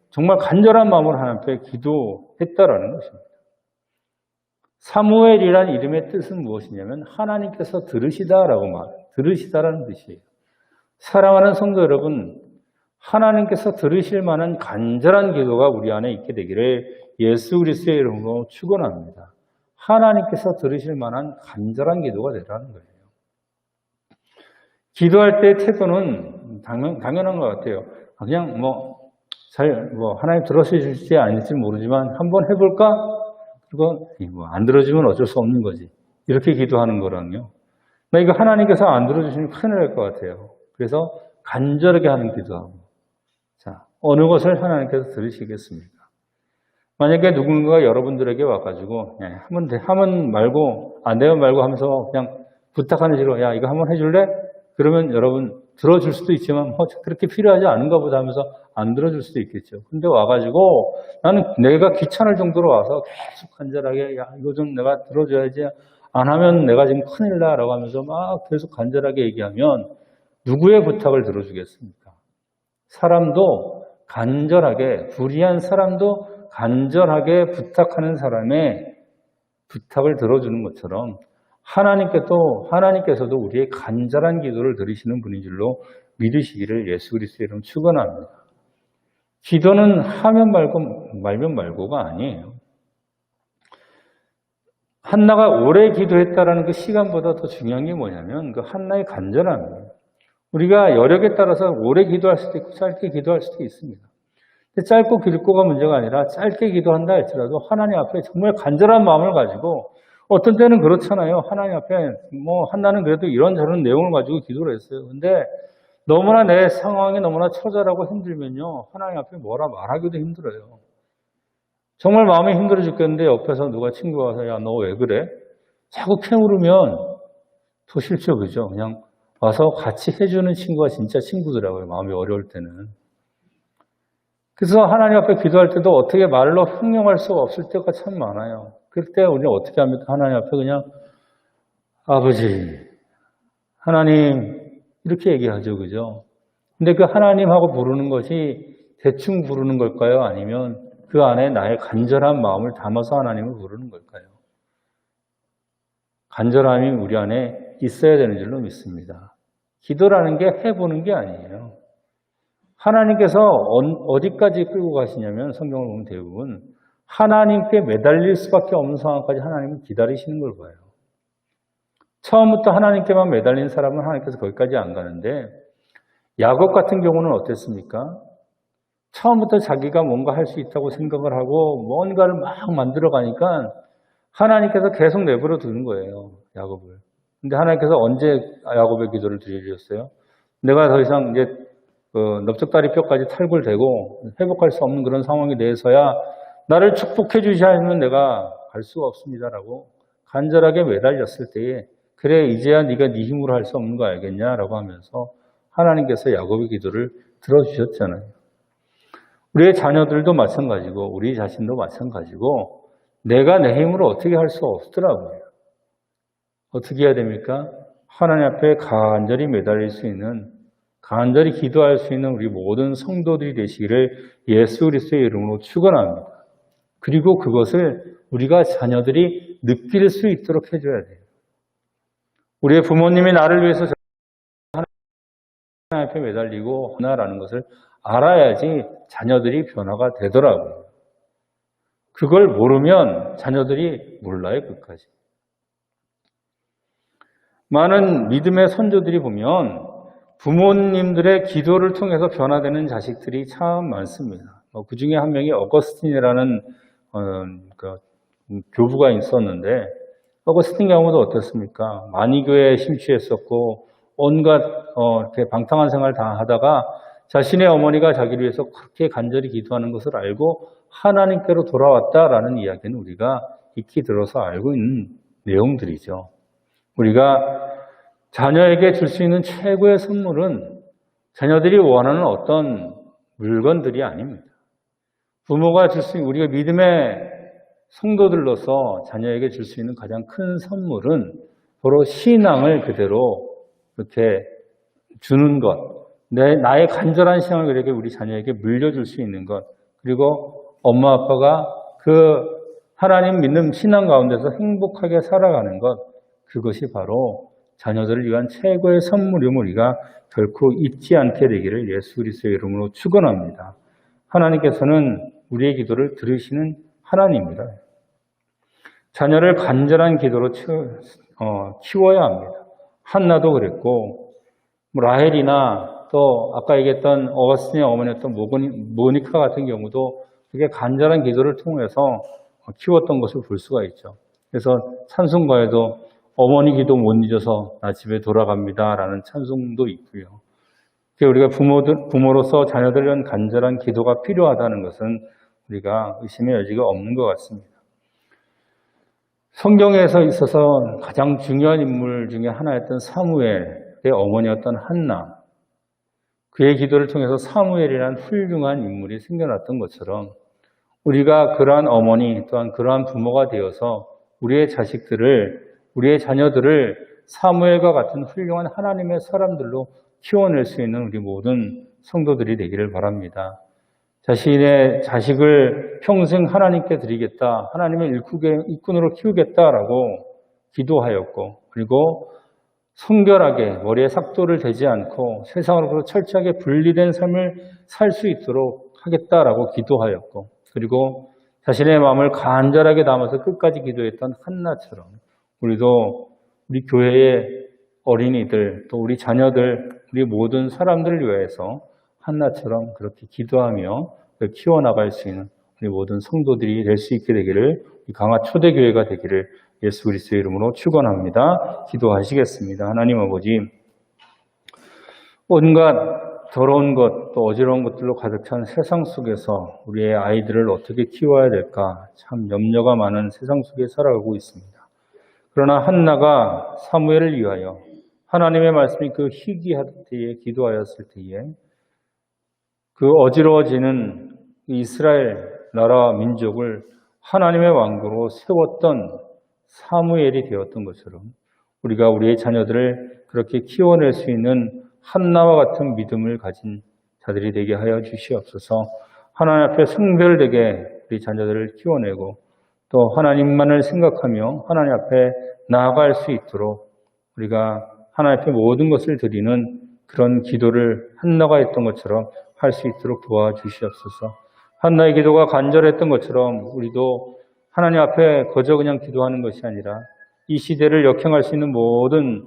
Speaker 1: 정말 간절한 마음으로 하나님께 기도했다라는 것입니다. 사무엘이란 이름의 뜻은 무엇이냐면 하나님께서 들으시다라고 들으시다라는 뜻이에요. 사랑하는 성도 여러분, 하나님께서 들으실 만한 간절한 기도가 우리 안에 있게 되기를 예수 그리스도의 이름으로 축원합니다. 하나님께서 들으실 만한 간절한 기도가 되라는 거예요. 기도할 때의 태도는 당연한 것 같아요. 그냥 하나님 들어주실지 아닐지 모르지만 한번 해볼까? 그리고 안 들어주면 어쩔 수 없는 거지. 이렇게 기도하는 거랑요. 나 이거 하나님께서 안 들어주시면 큰일 날 것 같아요. 그래서 간절하게 하는 기도하고. 자, 어느 것을 하나님께서 들으시겠습니까? 만약에 누군가가 여러분들에게 와가지고, 하면 말고, 안 되면 말고 하면서 그냥 부탁하는 식으로, 야, 이거 한번 해줄래? 그러면 여러분 들어줄 수도 있지만 그렇게 필요하지 않은가 보다 하면서 안 들어줄 수도 있겠죠. 근데 와가지고 나는 내가 귀찮을 정도로 와서 계속 간절하게 야 이거 좀 내가 들어줘야지 안 하면 내가 지금 큰일 나라고 하면서 막 계속 간절하게 얘기하면 누구의 부탁을 들어주겠습니까? 사람도 간절하게 불의한 사람도 간절하게 부탁하는 사람의 부탁을 들어주는 것처럼 하나님께서도 우리의 간절한 기도를 들으시는 분인 줄로 믿으시기를 예수 그리스도의 이름으로 축원합니다. 기도는 하면 말고 말면 말고가 아니에요. 한나가 오래 기도했다라는 그 시간보다 더 중요한 게 뭐냐면 그 한나의 간절함이에요. 우리가 여력에 따라서 오래 기도할 수도 있고 짧게 기도할 수도 있습니다. 근데 짧고 길고가 문제가 아니라 짧게 기도한다 할지라도 하나님 앞에 정말 간절한 마음을 가지고 어떤 때는 그렇잖아요. 하나님 앞에 한나는 그래도 이런저런 내용을 가지고 기도를 했어요. 근데 너무나 내 상황이 너무나 처절하고 힘들면요. 하나님 앞에 뭐라 말하기도 힘들어요. 정말 마음이 힘들어 죽겠는데 옆에서 누가 친구가 와서 야, 너 왜 그래? 자꾸 캐물으면 더 싫죠. 그죠? 그냥 와서 같이 해주는 친구가 진짜 친구더라고요. 마음이 어려울 때는. 그래서 하나님 앞에 기도할 때도 어떻게 말로 형용할 수가 없을 때가 참 많아요. 그럴 때 우리는 어떻게 합니까? 하나님 앞에 그냥 아버지, 하나님 이렇게 얘기하죠. 그죠? 근데 그 하나님하고 부르는 것이 대충 부르는 걸까요? 아니면 그 안에 나의 간절한 마음을 담아서 하나님을 부르는 걸까요? 간절함이 우리 안에 있어야 되는 줄로 믿습니다. 기도라는 게 해보는 게 아니에요. 하나님께서 어디까지 끌고 가시냐면 성경을 보면 대부분 하나님께 매달릴 수밖에 없는 상황까지 하나님은 기다리시는 걸 봐요. 처음부터 하나님께만 매달린 사람은 하나님께서 거기까지 안 가는데 야곱 같은 경우는 어땠습니까? 처음부터 자기가 뭔가 할 수 있다고 생각을 하고 뭔가를 막 만들어 가니까 하나님께서 계속 내버려 두는 거예요. 야곱을. 근데 하나님께서 언제 야곱의 기도를 들으셨어요? 내가 더 이상 이제 넓적다리 뼈까지 탈골되고 회복할 수 없는 그런 상황이 돼서야 나를 축복해 주지 않으면 내가 갈 수가 없습니다라고 간절하게 매달렸을 때에 그래 이제야 네가 네 힘으로 할 수 없는 거 알겠냐라고 하면서 하나님께서 야곱의 기도를 들어주셨잖아요. 우리의 자녀들도 마찬가지고 우리 자신도 마찬가지고 내가 내 힘으로 어떻게 할 수가 없더라고요. 어떻게 해야 됩니까? 하나님 앞에 간절히 매달릴 수 있는 간절히 기도할 수 있는 우리 모든 성도들이 되시기를 예수 그리스도의 이름으로 축원합니다. 그리고 그것을 우리가 자녀들이 느낄 수 있도록 해줘야 돼요. 우리의 부모님이 나를 위해서 하나님 앞에 매달리고 하나라는 것을 알아야지 자녀들이 변화가 되더라고요. 그걸 모르면 자녀들이 몰라요, 끝까지. 많은 믿음의 선조들이 보면 부모님들의 기도를 통해서 변화되는 자식들이 참 많습니다. 그 중에 한 명이 어거스틴이라는 교부가 있었는데 어거스틴 경우도 어떻습니까? 만이교회에 심취했었고 온갖 이렇게 방탕한 생활을 다 하다가 자신의 어머니가 자기를 위해서 그렇게 간절히 기도하는 것을 알고 하나님께로 돌아왔다라는 이야기는 우리가 익히 들어서 알고 있는 내용들이죠. 우리가 자녀에게 줄 수 있는 최고의 선물은 자녀들이 원하는 어떤 물건들이 아닙니다. 부모가 줄 수 있는 우리가 믿음의 성도들로서 자녀에게 줄 수 있는 가장 큰 선물은 바로 신앙을 그대로 이렇게 주는 것, 나의 간절한 신앙을 그렇게 우리 자녀에게 물려줄 수 있는 것, 그리고 엄마 아빠가 그 하나님 믿는 신앙 가운데서 행복하게 살아가는 것, 그것이 바로 자녀들을 위한 최고의 선물임을 우리가 결코 잊지 않게 되기를 예수 그리스도의 이름으로 축원합니다. 하나님께서는 우리의 기도를 들으시는 하나님입니다. 자녀를 간절한 기도로 키워야 합니다. 한나도 그랬고 라헬이나 또 아까 얘기했던 어거스틴의 어머니였던 모니카 같은 경우도 그게 간절한 기도를 통해서 키웠던 것을 볼 수가 있죠. 그래서 찬송가에도 어머니 기도 못 잊어서 나 집에 돌아갑니다 라는 찬송도 있고요. 우리가 부모로서 자녀들을 위한 간절한 기도가 필요하다는 것은 우리가 의심의 여지가 없는 것 같습니다. 성경에서 있어서 가장 중요한 인물 중에 하나였던 사무엘의 어머니였던 한나. 그의 기도를 통해서 사무엘이라는 훌륭한 인물이 생겨났던 것처럼 우리가 그러한 어머니 또한 그러한 부모가 되어서 우리의 자식들을, 우리의 자녀들을 사무엘과 같은 훌륭한 하나님의 사람들로 키워낼 수 있는 우리 모든 성도들이 되기를 바랍니다. 자신의 자식을 평생 하나님께 드리겠다, 하나님의 일꾼으로 키우겠다라고 기도하였고, 그리고 성결하게 머리에 삭도를 대지 않고 세상으로부터 철저하게 분리된 삶을 살 수 있도록 하겠다라고 기도하였고, 그리고 자신의 마음을 간절하게 담아서 끝까지 기도했던 한나처럼 우리도 우리 교회의 어린이들, 또 우리 자녀들, 우리 모든 사람들을 위해서 한나처럼 그렇게 기도하며 키워나갈 수 있는 우리 모든 성도들이 될 수 있게 되기를, 강화 초대교회가 되기를 예수 그리스도의 이름으로 축원합니다. 기도하시겠습니다. 하나님 아버지, 온갖 더러운 것, 또 어지러운 것들로 가득 찬 세상 속에서 우리의 아이들을 어떻게 키워야 될까 참 염려가 많은 세상 속에 살아가고 있습니다. 그러나 한나가 사무엘을 위하여 하나님의 말씀이 그 희귀할 때에 기도하였을 때에 그 어지러워지는 이스라엘 나라 민족을 하나님의 왕국으로 세웠던 사무엘이 되었던 것처럼 우리가 우리의 자녀들을 그렇게 키워낼 수 있는 한나와 같은 믿음을 가진 자들이 되게 하여 주시옵소서. 하나님 앞에 성별되게 우리 자녀들을 키워내고 또 하나님만을 생각하며 하나님 앞에 나아갈 수 있도록 우리가 하나님 앞에 모든 것을 드리는 그런 기도를 한나가 했던 것처럼 할 수 있도록 도와주시옵소서. 한나의 기도가 간절했던 것처럼 우리도 하나님 앞에 거저 그냥 기도하는 것이 아니라 이 시대를 역행할 수 있는 모든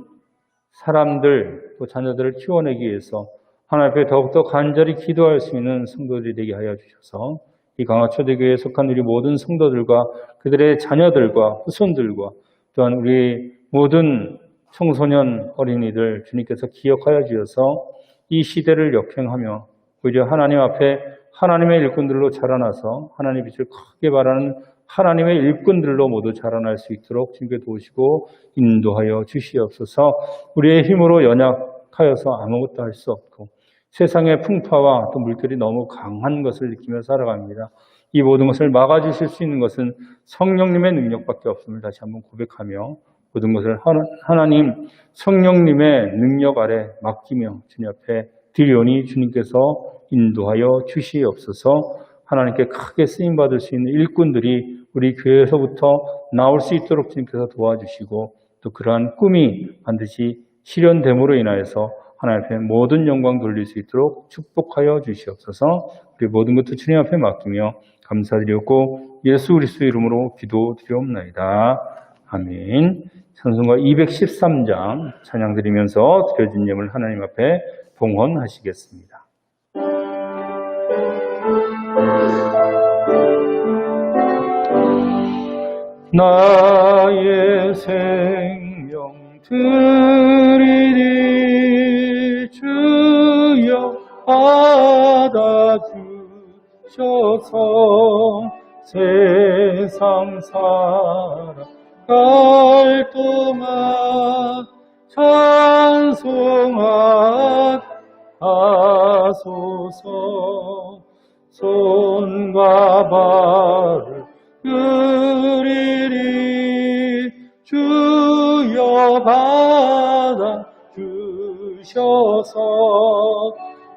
Speaker 1: 사람들 또 자녀들을 키워내기 위해서 하나님 앞에 더욱더 간절히 기도할 수 있는 성도들이 되게 하여 주셔서 이 강화초대교회에 속한 우리 모든 성도들과 그들의 자녀들과 후손들과 또한 우리 모든 청소년 어린이들 주님께서 기억하여 주셔서 이 시대를 역행하며 오히려 하나님 앞에 하나님의 일꾼들로 자라나서 하나님의 빛을 크게 발하는 하나님의 일꾼들로 모두 자라날 수 있도록 주님께 도우시고 인도하여 주시옵소서. 우리의 힘으로 연약하여서 아무것도 할 수 없고 세상의 풍파와 또 물결이 너무 강한 것을 느끼며 살아갑니다. 이 모든 것을 막아주실 수 있는 것은 성령님의 능력밖에 없음을 다시 한번 고백하며 모든 것을 하나님 성령님의 능력 아래 맡기며 주님 앞에 드리오니 주님께서 인도하여 주시옵소서. 하나님께 크게 쓰임받을 수 있는 일꾼들이 우리 교회에서부터 나올 수 있도록 주님께서 도와주시고 또 그러한 꿈이 반드시 실현됨으로 인하여서 하나님 앞에 모든 영광 돌릴 수 있도록 축복하여 주시옵소서. 우리 모든 것도 주님 앞에 맡기며 감사드리옵고 예수 그리스도의 이름으로 기도드리옵나이다. 아멘. 찬송가 213장 찬양 드리면서 드려진 예물 하나님 앞에 봉헌하시겠습니다. 나의 생명 드리니 주여 받아주셔서 세상 살아갈 동안 찬송하소서. 손과 발을 그리리 주여 받아 주셔서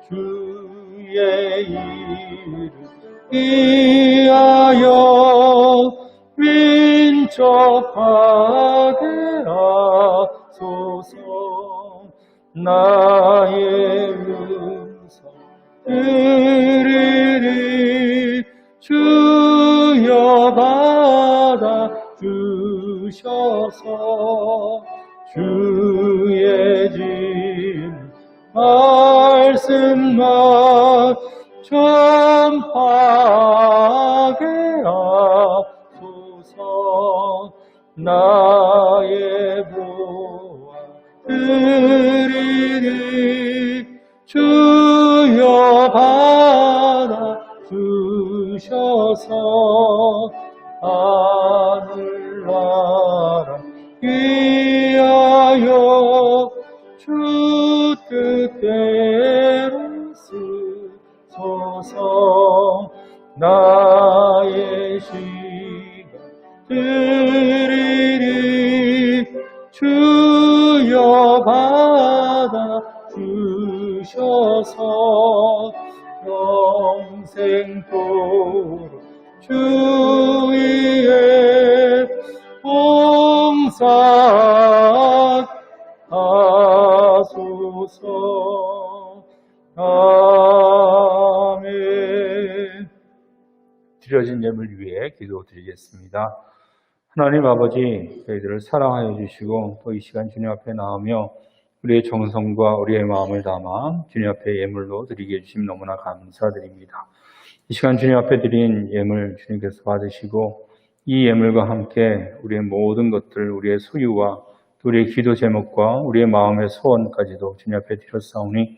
Speaker 1: 주의 이름 위하여 민족하게 하소서. 나의 음성 들으리 주여 받아 주셔서 주의 진 말씀만 전파하게 하소서. 나의 보아 드리니 주여 받아 주셔서 하늘나라 위하여 주 뜻대로 주소서. 나의 시간 드리리 주여 받아 주셔서 영생토록 주 위에 봉사하소서. 아멘. 드려진 예물 위해 기도드리겠습니다. 하나님 아버지, 저희들을 사랑하여 주시고 또 이 시간 주님 앞에 나오며 우리의 정성과 우리의 마음을 담아 주님 앞에 예물로 드리게 해주심 너무나 감사드립니다. 이 시간 주님 앞에 드린 예물 주님께서 받으시고 이 예물과 함께 우리의 모든 것들, 우리의 소유와 우리의 기도 제목과 우리의 마음의 소원까지도 주님 앞에 드렸사오니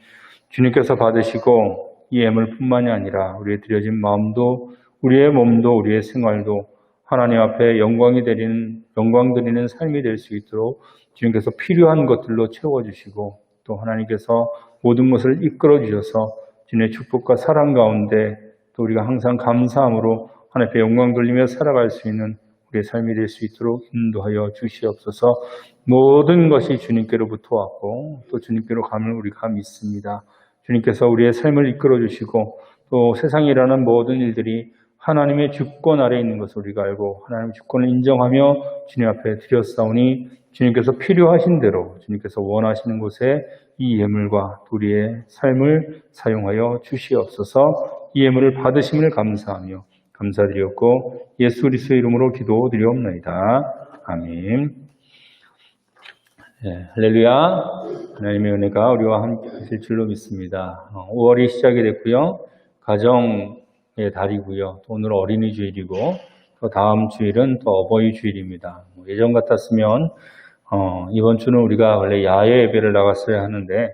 Speaker 1: 주님께서 받으시고 이 예물뿐만이 아니라 우리의 드려진 마음도 우리의 몸도 우리의 생활도 하나님 앞에 영광 드리는 삶이 될 수 있도록 주님께서 필요한 것들로 채워주시고 또 하나님께서 모든 것을 이끌어 주셔서 주님의 축복과 사랑 가운데 또 우리가 항상 감사함으로 하나님 앞에 영광 돌리며 살아갈 수 있는 우리의 삶이 될 수 있도록 인도하여 주시옵소서. 모든 것이 주님께로부터 왔고 또 주님께로 감을 우리가 믿습니다. 주님께서 우리의 삶을 이끌어 주시고 또 세상에 일어나는 모든 일들이 하나님의 주권 아래에 있는 것을 우리가 알고 하나님의 주권을 인정하며 주님 앞에 드렸사오니 주님께서 필요하신 대로 주님께서 원하시는 곳에 이 예물과 우리의 삶을 사용하여 주시옵소서. 이 예물을 받으심을 감사하며 감사드렸고 예수 그리스도의 이름으로 기도드리옵나이다. 아멘. 네, 할렐루야. 하나님의 은혜가 우리와 함께 하실 줄로 믿습니다. 5월이 시작이 됐고요. 가정의 달이고요. 또 오늘 어린이 주일이고 또 다음 주일은 또 어버이 주일입니다. 예전 같았으면 이번 주는 우리가 원래 야외 예배를 나갔어야 하는데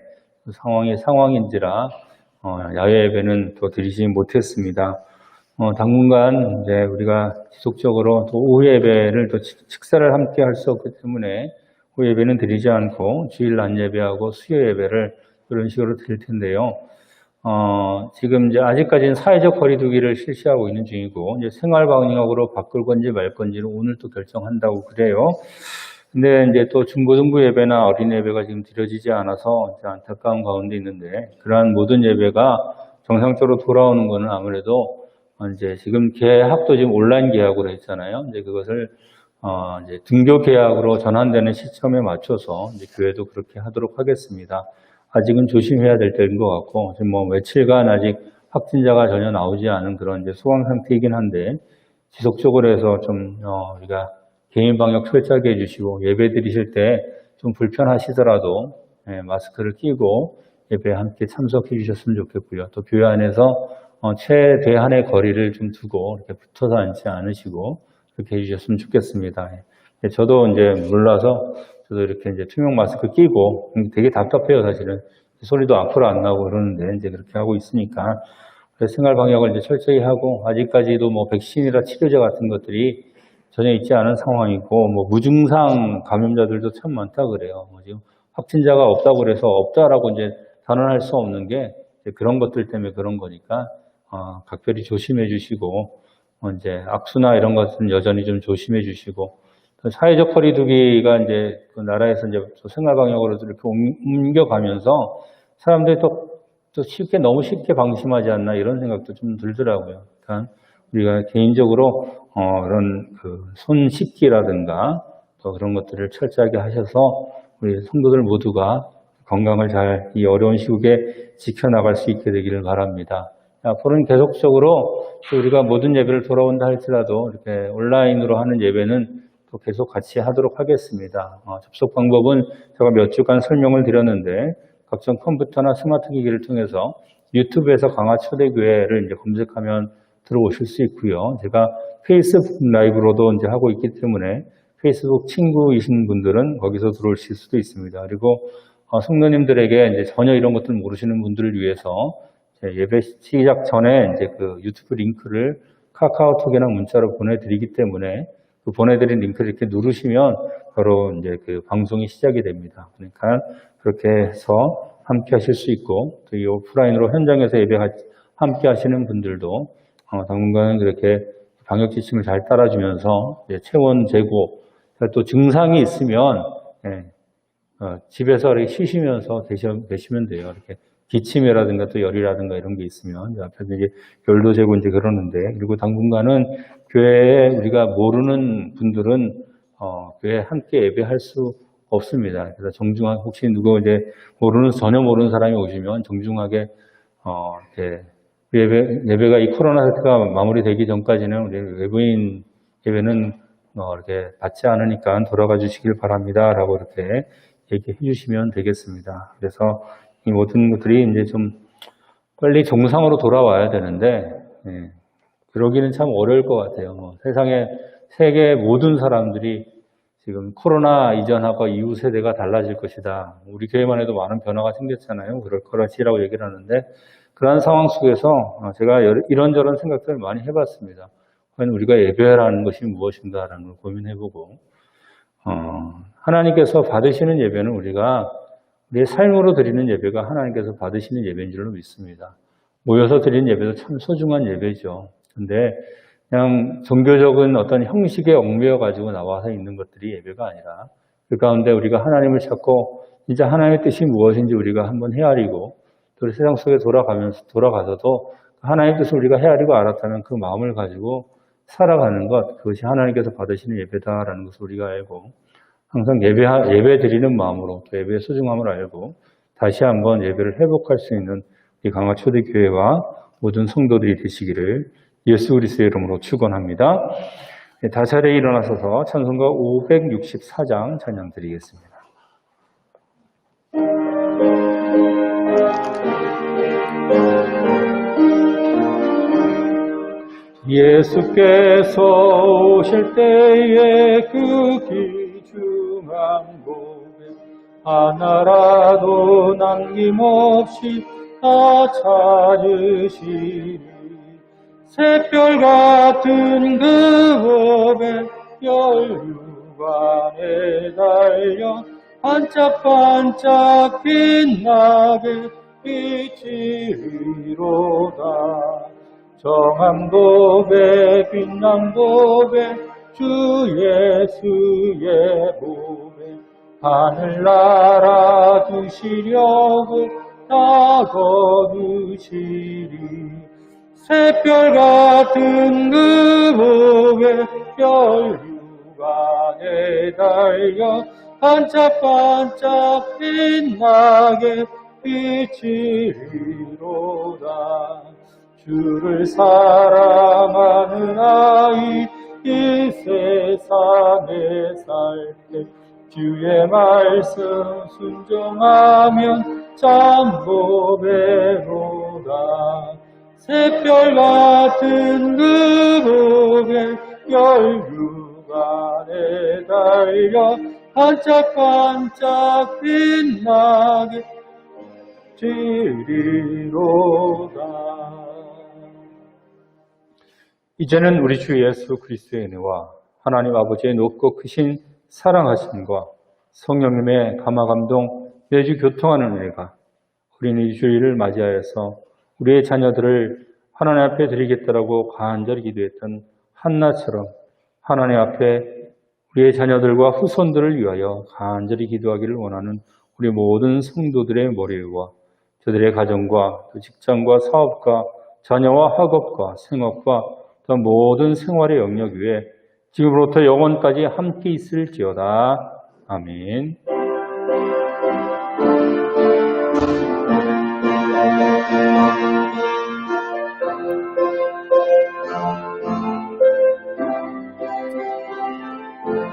Speaker 1: 상황인지라 야외 예배는 또 드리지 못했습니다. 당분간 이제 우리가 지속적으로 또 오후 예배를 또 식사를 함께 할 수 없기 때문에 오후 예배는 드리지 않고 주일 낮 예배하고 수요 예배를 그런 식으로 드릴 텐데요. 지금 이제 아직까지는 사회적 거리두기를 실시하고 있는 중이고 이제 생활 방역으로 바꿀 건지 말 건지를 오늘 또 결정한다고 그래요. 근데 이제 또 중고등부 예배나 어린 예배가 지금 드려지지 않아서 이제 안타까운 가운데 있는데 그러한 모든 예배가 정상적으로 돌아오는 거는 아무래도 이제 지금 계약도 지금 온라인 계약으로 했잖아요. 이제 그것을 이제 등교 계약으로 전환되는 시점에 맞춰서 이제 교회도 그렇게 하도록 하겠습니다. 아직은 조심해야 될 때인 것 같고 지금 뭐 며칠간 아직 확진자가 전혀 나오지 않은 그런 이제 소강 상태이긴 한데 지속적으로 해서 좀 우리가 개인 방역 철저하게 해주시고 예배 드리실 때 좀 불편하시더라도 마스크를 끼고 예배에 함께 참석해 주셨으면 좋겠고요. 또 교회 안에서 최대한의 거리를 좀 두고 이렇게 붙어서 앉지 않으시고 그렇게 해주셨으면 좋겠습니다. 저도 이제 몰라서 저도 이렇게 이제 투명 마스크 끼고 되게 답답해요, 사실은. 소리도 앞으로 안 나고 그러는데 이제 그렇게 하고 있으니까 생활 방역을 이제 철저히 하고 아직까지도 뭐 백신이나 치료제 같은 것들이 전혀 있지 않은 상황이고 뭐 무증상 감염자들도 참 많다 그래요. 지금 확진자가 없다고 그래서 없다라고 이제 단언할 수 없는 게 그런 것들 때문에 그런 거니까 각별히 조심해 주시고 이제 악수나 이런 것은 여전히 좀 조심해 주시고 사회적 거리두기가 이제 그 나라에서 이제 생활 방역으로 이렇게 옮겨가면서 사람들이 또 너무 쉽게 방심하지 않나 이런 생각도 좀 들더라고요. 그러니까 우리가 개인적으로 이런 그 손 씻기라든가 또 그런 것들을 철저하게 하셔서 우리 성도들 모두가 건강을 잘 이 어려운 시국에 지켜나갈 수 있게 되기를 바랍니다. 앞으로는 계속적으로 우리가 모든 예배를 돌아온다 할지라도 이렇게 온라인으로 하는 예배는 또 계속 같이 하도록 하겠습니다. 접속 방법은 제가 몇 주간 설명을 드렸는데 각종 컴퓨터나 스마트 기기를 통해서 유튜브에서 강화 초대교회를 이제 검색하면 들어오실 수 있고요. 제가 페이스북 라이브로도 이제 하고 있기 때문에 페이스북 친구이신 분들은 거기서 들어오실 수도 있습니다. 그리고 성도님들에게 이제 전혀 이런 것들 모르시는 분들을 위해서 예배 시작 전에 이제 그 유튜브 링크를 카카오톡이나 문자로 보내드리기 때문에 그 보내드린 링크를 이렇게 누르시면 바로 이제 그 방송이 시작이 됩니다. 그러니까 그렇게 해서 함께 하실 수 있고 또 이 오프라인으로 현장에서 함께 하시는 분들도 당분간은 그렇게 방역 지침을 잘 따라주면서 체온 재고, 또 증상이 있으면 집에서 이렇게 쉬시면서 계시면 돼요. 이렇게 기침이라든가 또 열이라든가 이런 게 있으면 앞에서 이제 열도 재고 이제 그러는데, 그리고 당분간은 교회에 우리가 모르는 분들은 교회에 함께 예배할 수 없습니다. 그래서 정중하게, 혹시 누구 이제 전혀 모르는 사람이 오시면 정중하게 이렇게 예배가 이 코로나 사태가 마무리되기 전까지는 우리 외부인 예배는 이렇게 받지 않으니까 돌아가 주시길 바랍니다라고 이렇게 얘기해 주시면 되겠습니다. 그래서 이 모든 것들이 이제 좀 빨리 정상으로 돌아와야 되는데, 그러기는 참 어려울 것 같아요. 세계 모든 사람들이 지금 코로나 이전하고 이후 세대가 달라질 것이다. 우리 교회만 해도 많은 변화가 생겼잖아요. 그럴 거라시라고 얘기를 하는데, 그러한 상황 속에서 제가 이런저런 생각들을 많이 해봤습니다. 과연 우리가 예배라는 것이 무엇인가라는 걸 고민해보고, 하나님께서 받으시는 예배는 우리의 삶으로 드리는 예배가 하나님께서 받으시는 예배인 줄로 믿습니다. 모여서 드리는 예배도 참 소중한 예배죠. 근데 그냥 종교적인 어떤 형식에 얽매여 가지고 나와서 있는 것들이 예배가 아니라, 그 가운데 우리가 하나님을 찾고 진짜 하나님의 뜻이 무엇인지 우리가 한번 헤아리고, 또 세상 속에 돌아가서도 하나님의 뜻을 우리가 헤아리고 알았다면 그 마음을 가지고 살아가는 것, 그것이 하나님께서 받으시는 예배다라는 것을 우리가 알고, 항상 예배 드리는 마음으로 또 예배의 소중함을 알고 다시 한번 예배를 회복할 수 있는 이 강화 초대교회와 모든 성도들이 되시기를 예수 그리스도의 이름으로 축원합니다. 다자리에 일어나셔서 찬송가 564장 찬양 드리겠습니다. 예수께서 오실 때에 그 귀중한 고백 하나라도 남김없이 다 찾으시리. 새별 같은 그 고백 열류관에 달려 반짝반짝 빛나게 비치리로다. 정한 고백 빛난 고백 주 예수의 보배 하늘나라 두시려고 다 거두시리. 새별 같은 그 보배 열류관에 달려 반짝반짝 빛나게 비치리로다. 주를 사랑하는 아이 이 세상에 살 때 주의 말씀 순종하면 참 보배로다. 새별 같은 그 보배 열류관에 달려 반짝반짝 빛나게 지리로다. 이제는 우리 주 예수 그리스도의 은혜와 하나님 아버지의 높고 크신 사랑하심과 성령님의 감화감동 매주 교통하는 은혜가 우리는 이 주일을 맞이하여서 우리의 자녀들을 하나님 앞에 드리겠다라고 간절히 기도했던 한나처럼 하나님 앞에 우리의 자녀들과 후손들을 위하여 간절히 기도하기를 원하는 우리 모든 성도들의 머리와 저들의 가정과 또 직장과 사업과 자녀와 학업과 생업과 또 모든 생활의 영역 위에 지금부터 영원까지 함께 있을지어다. 아멘.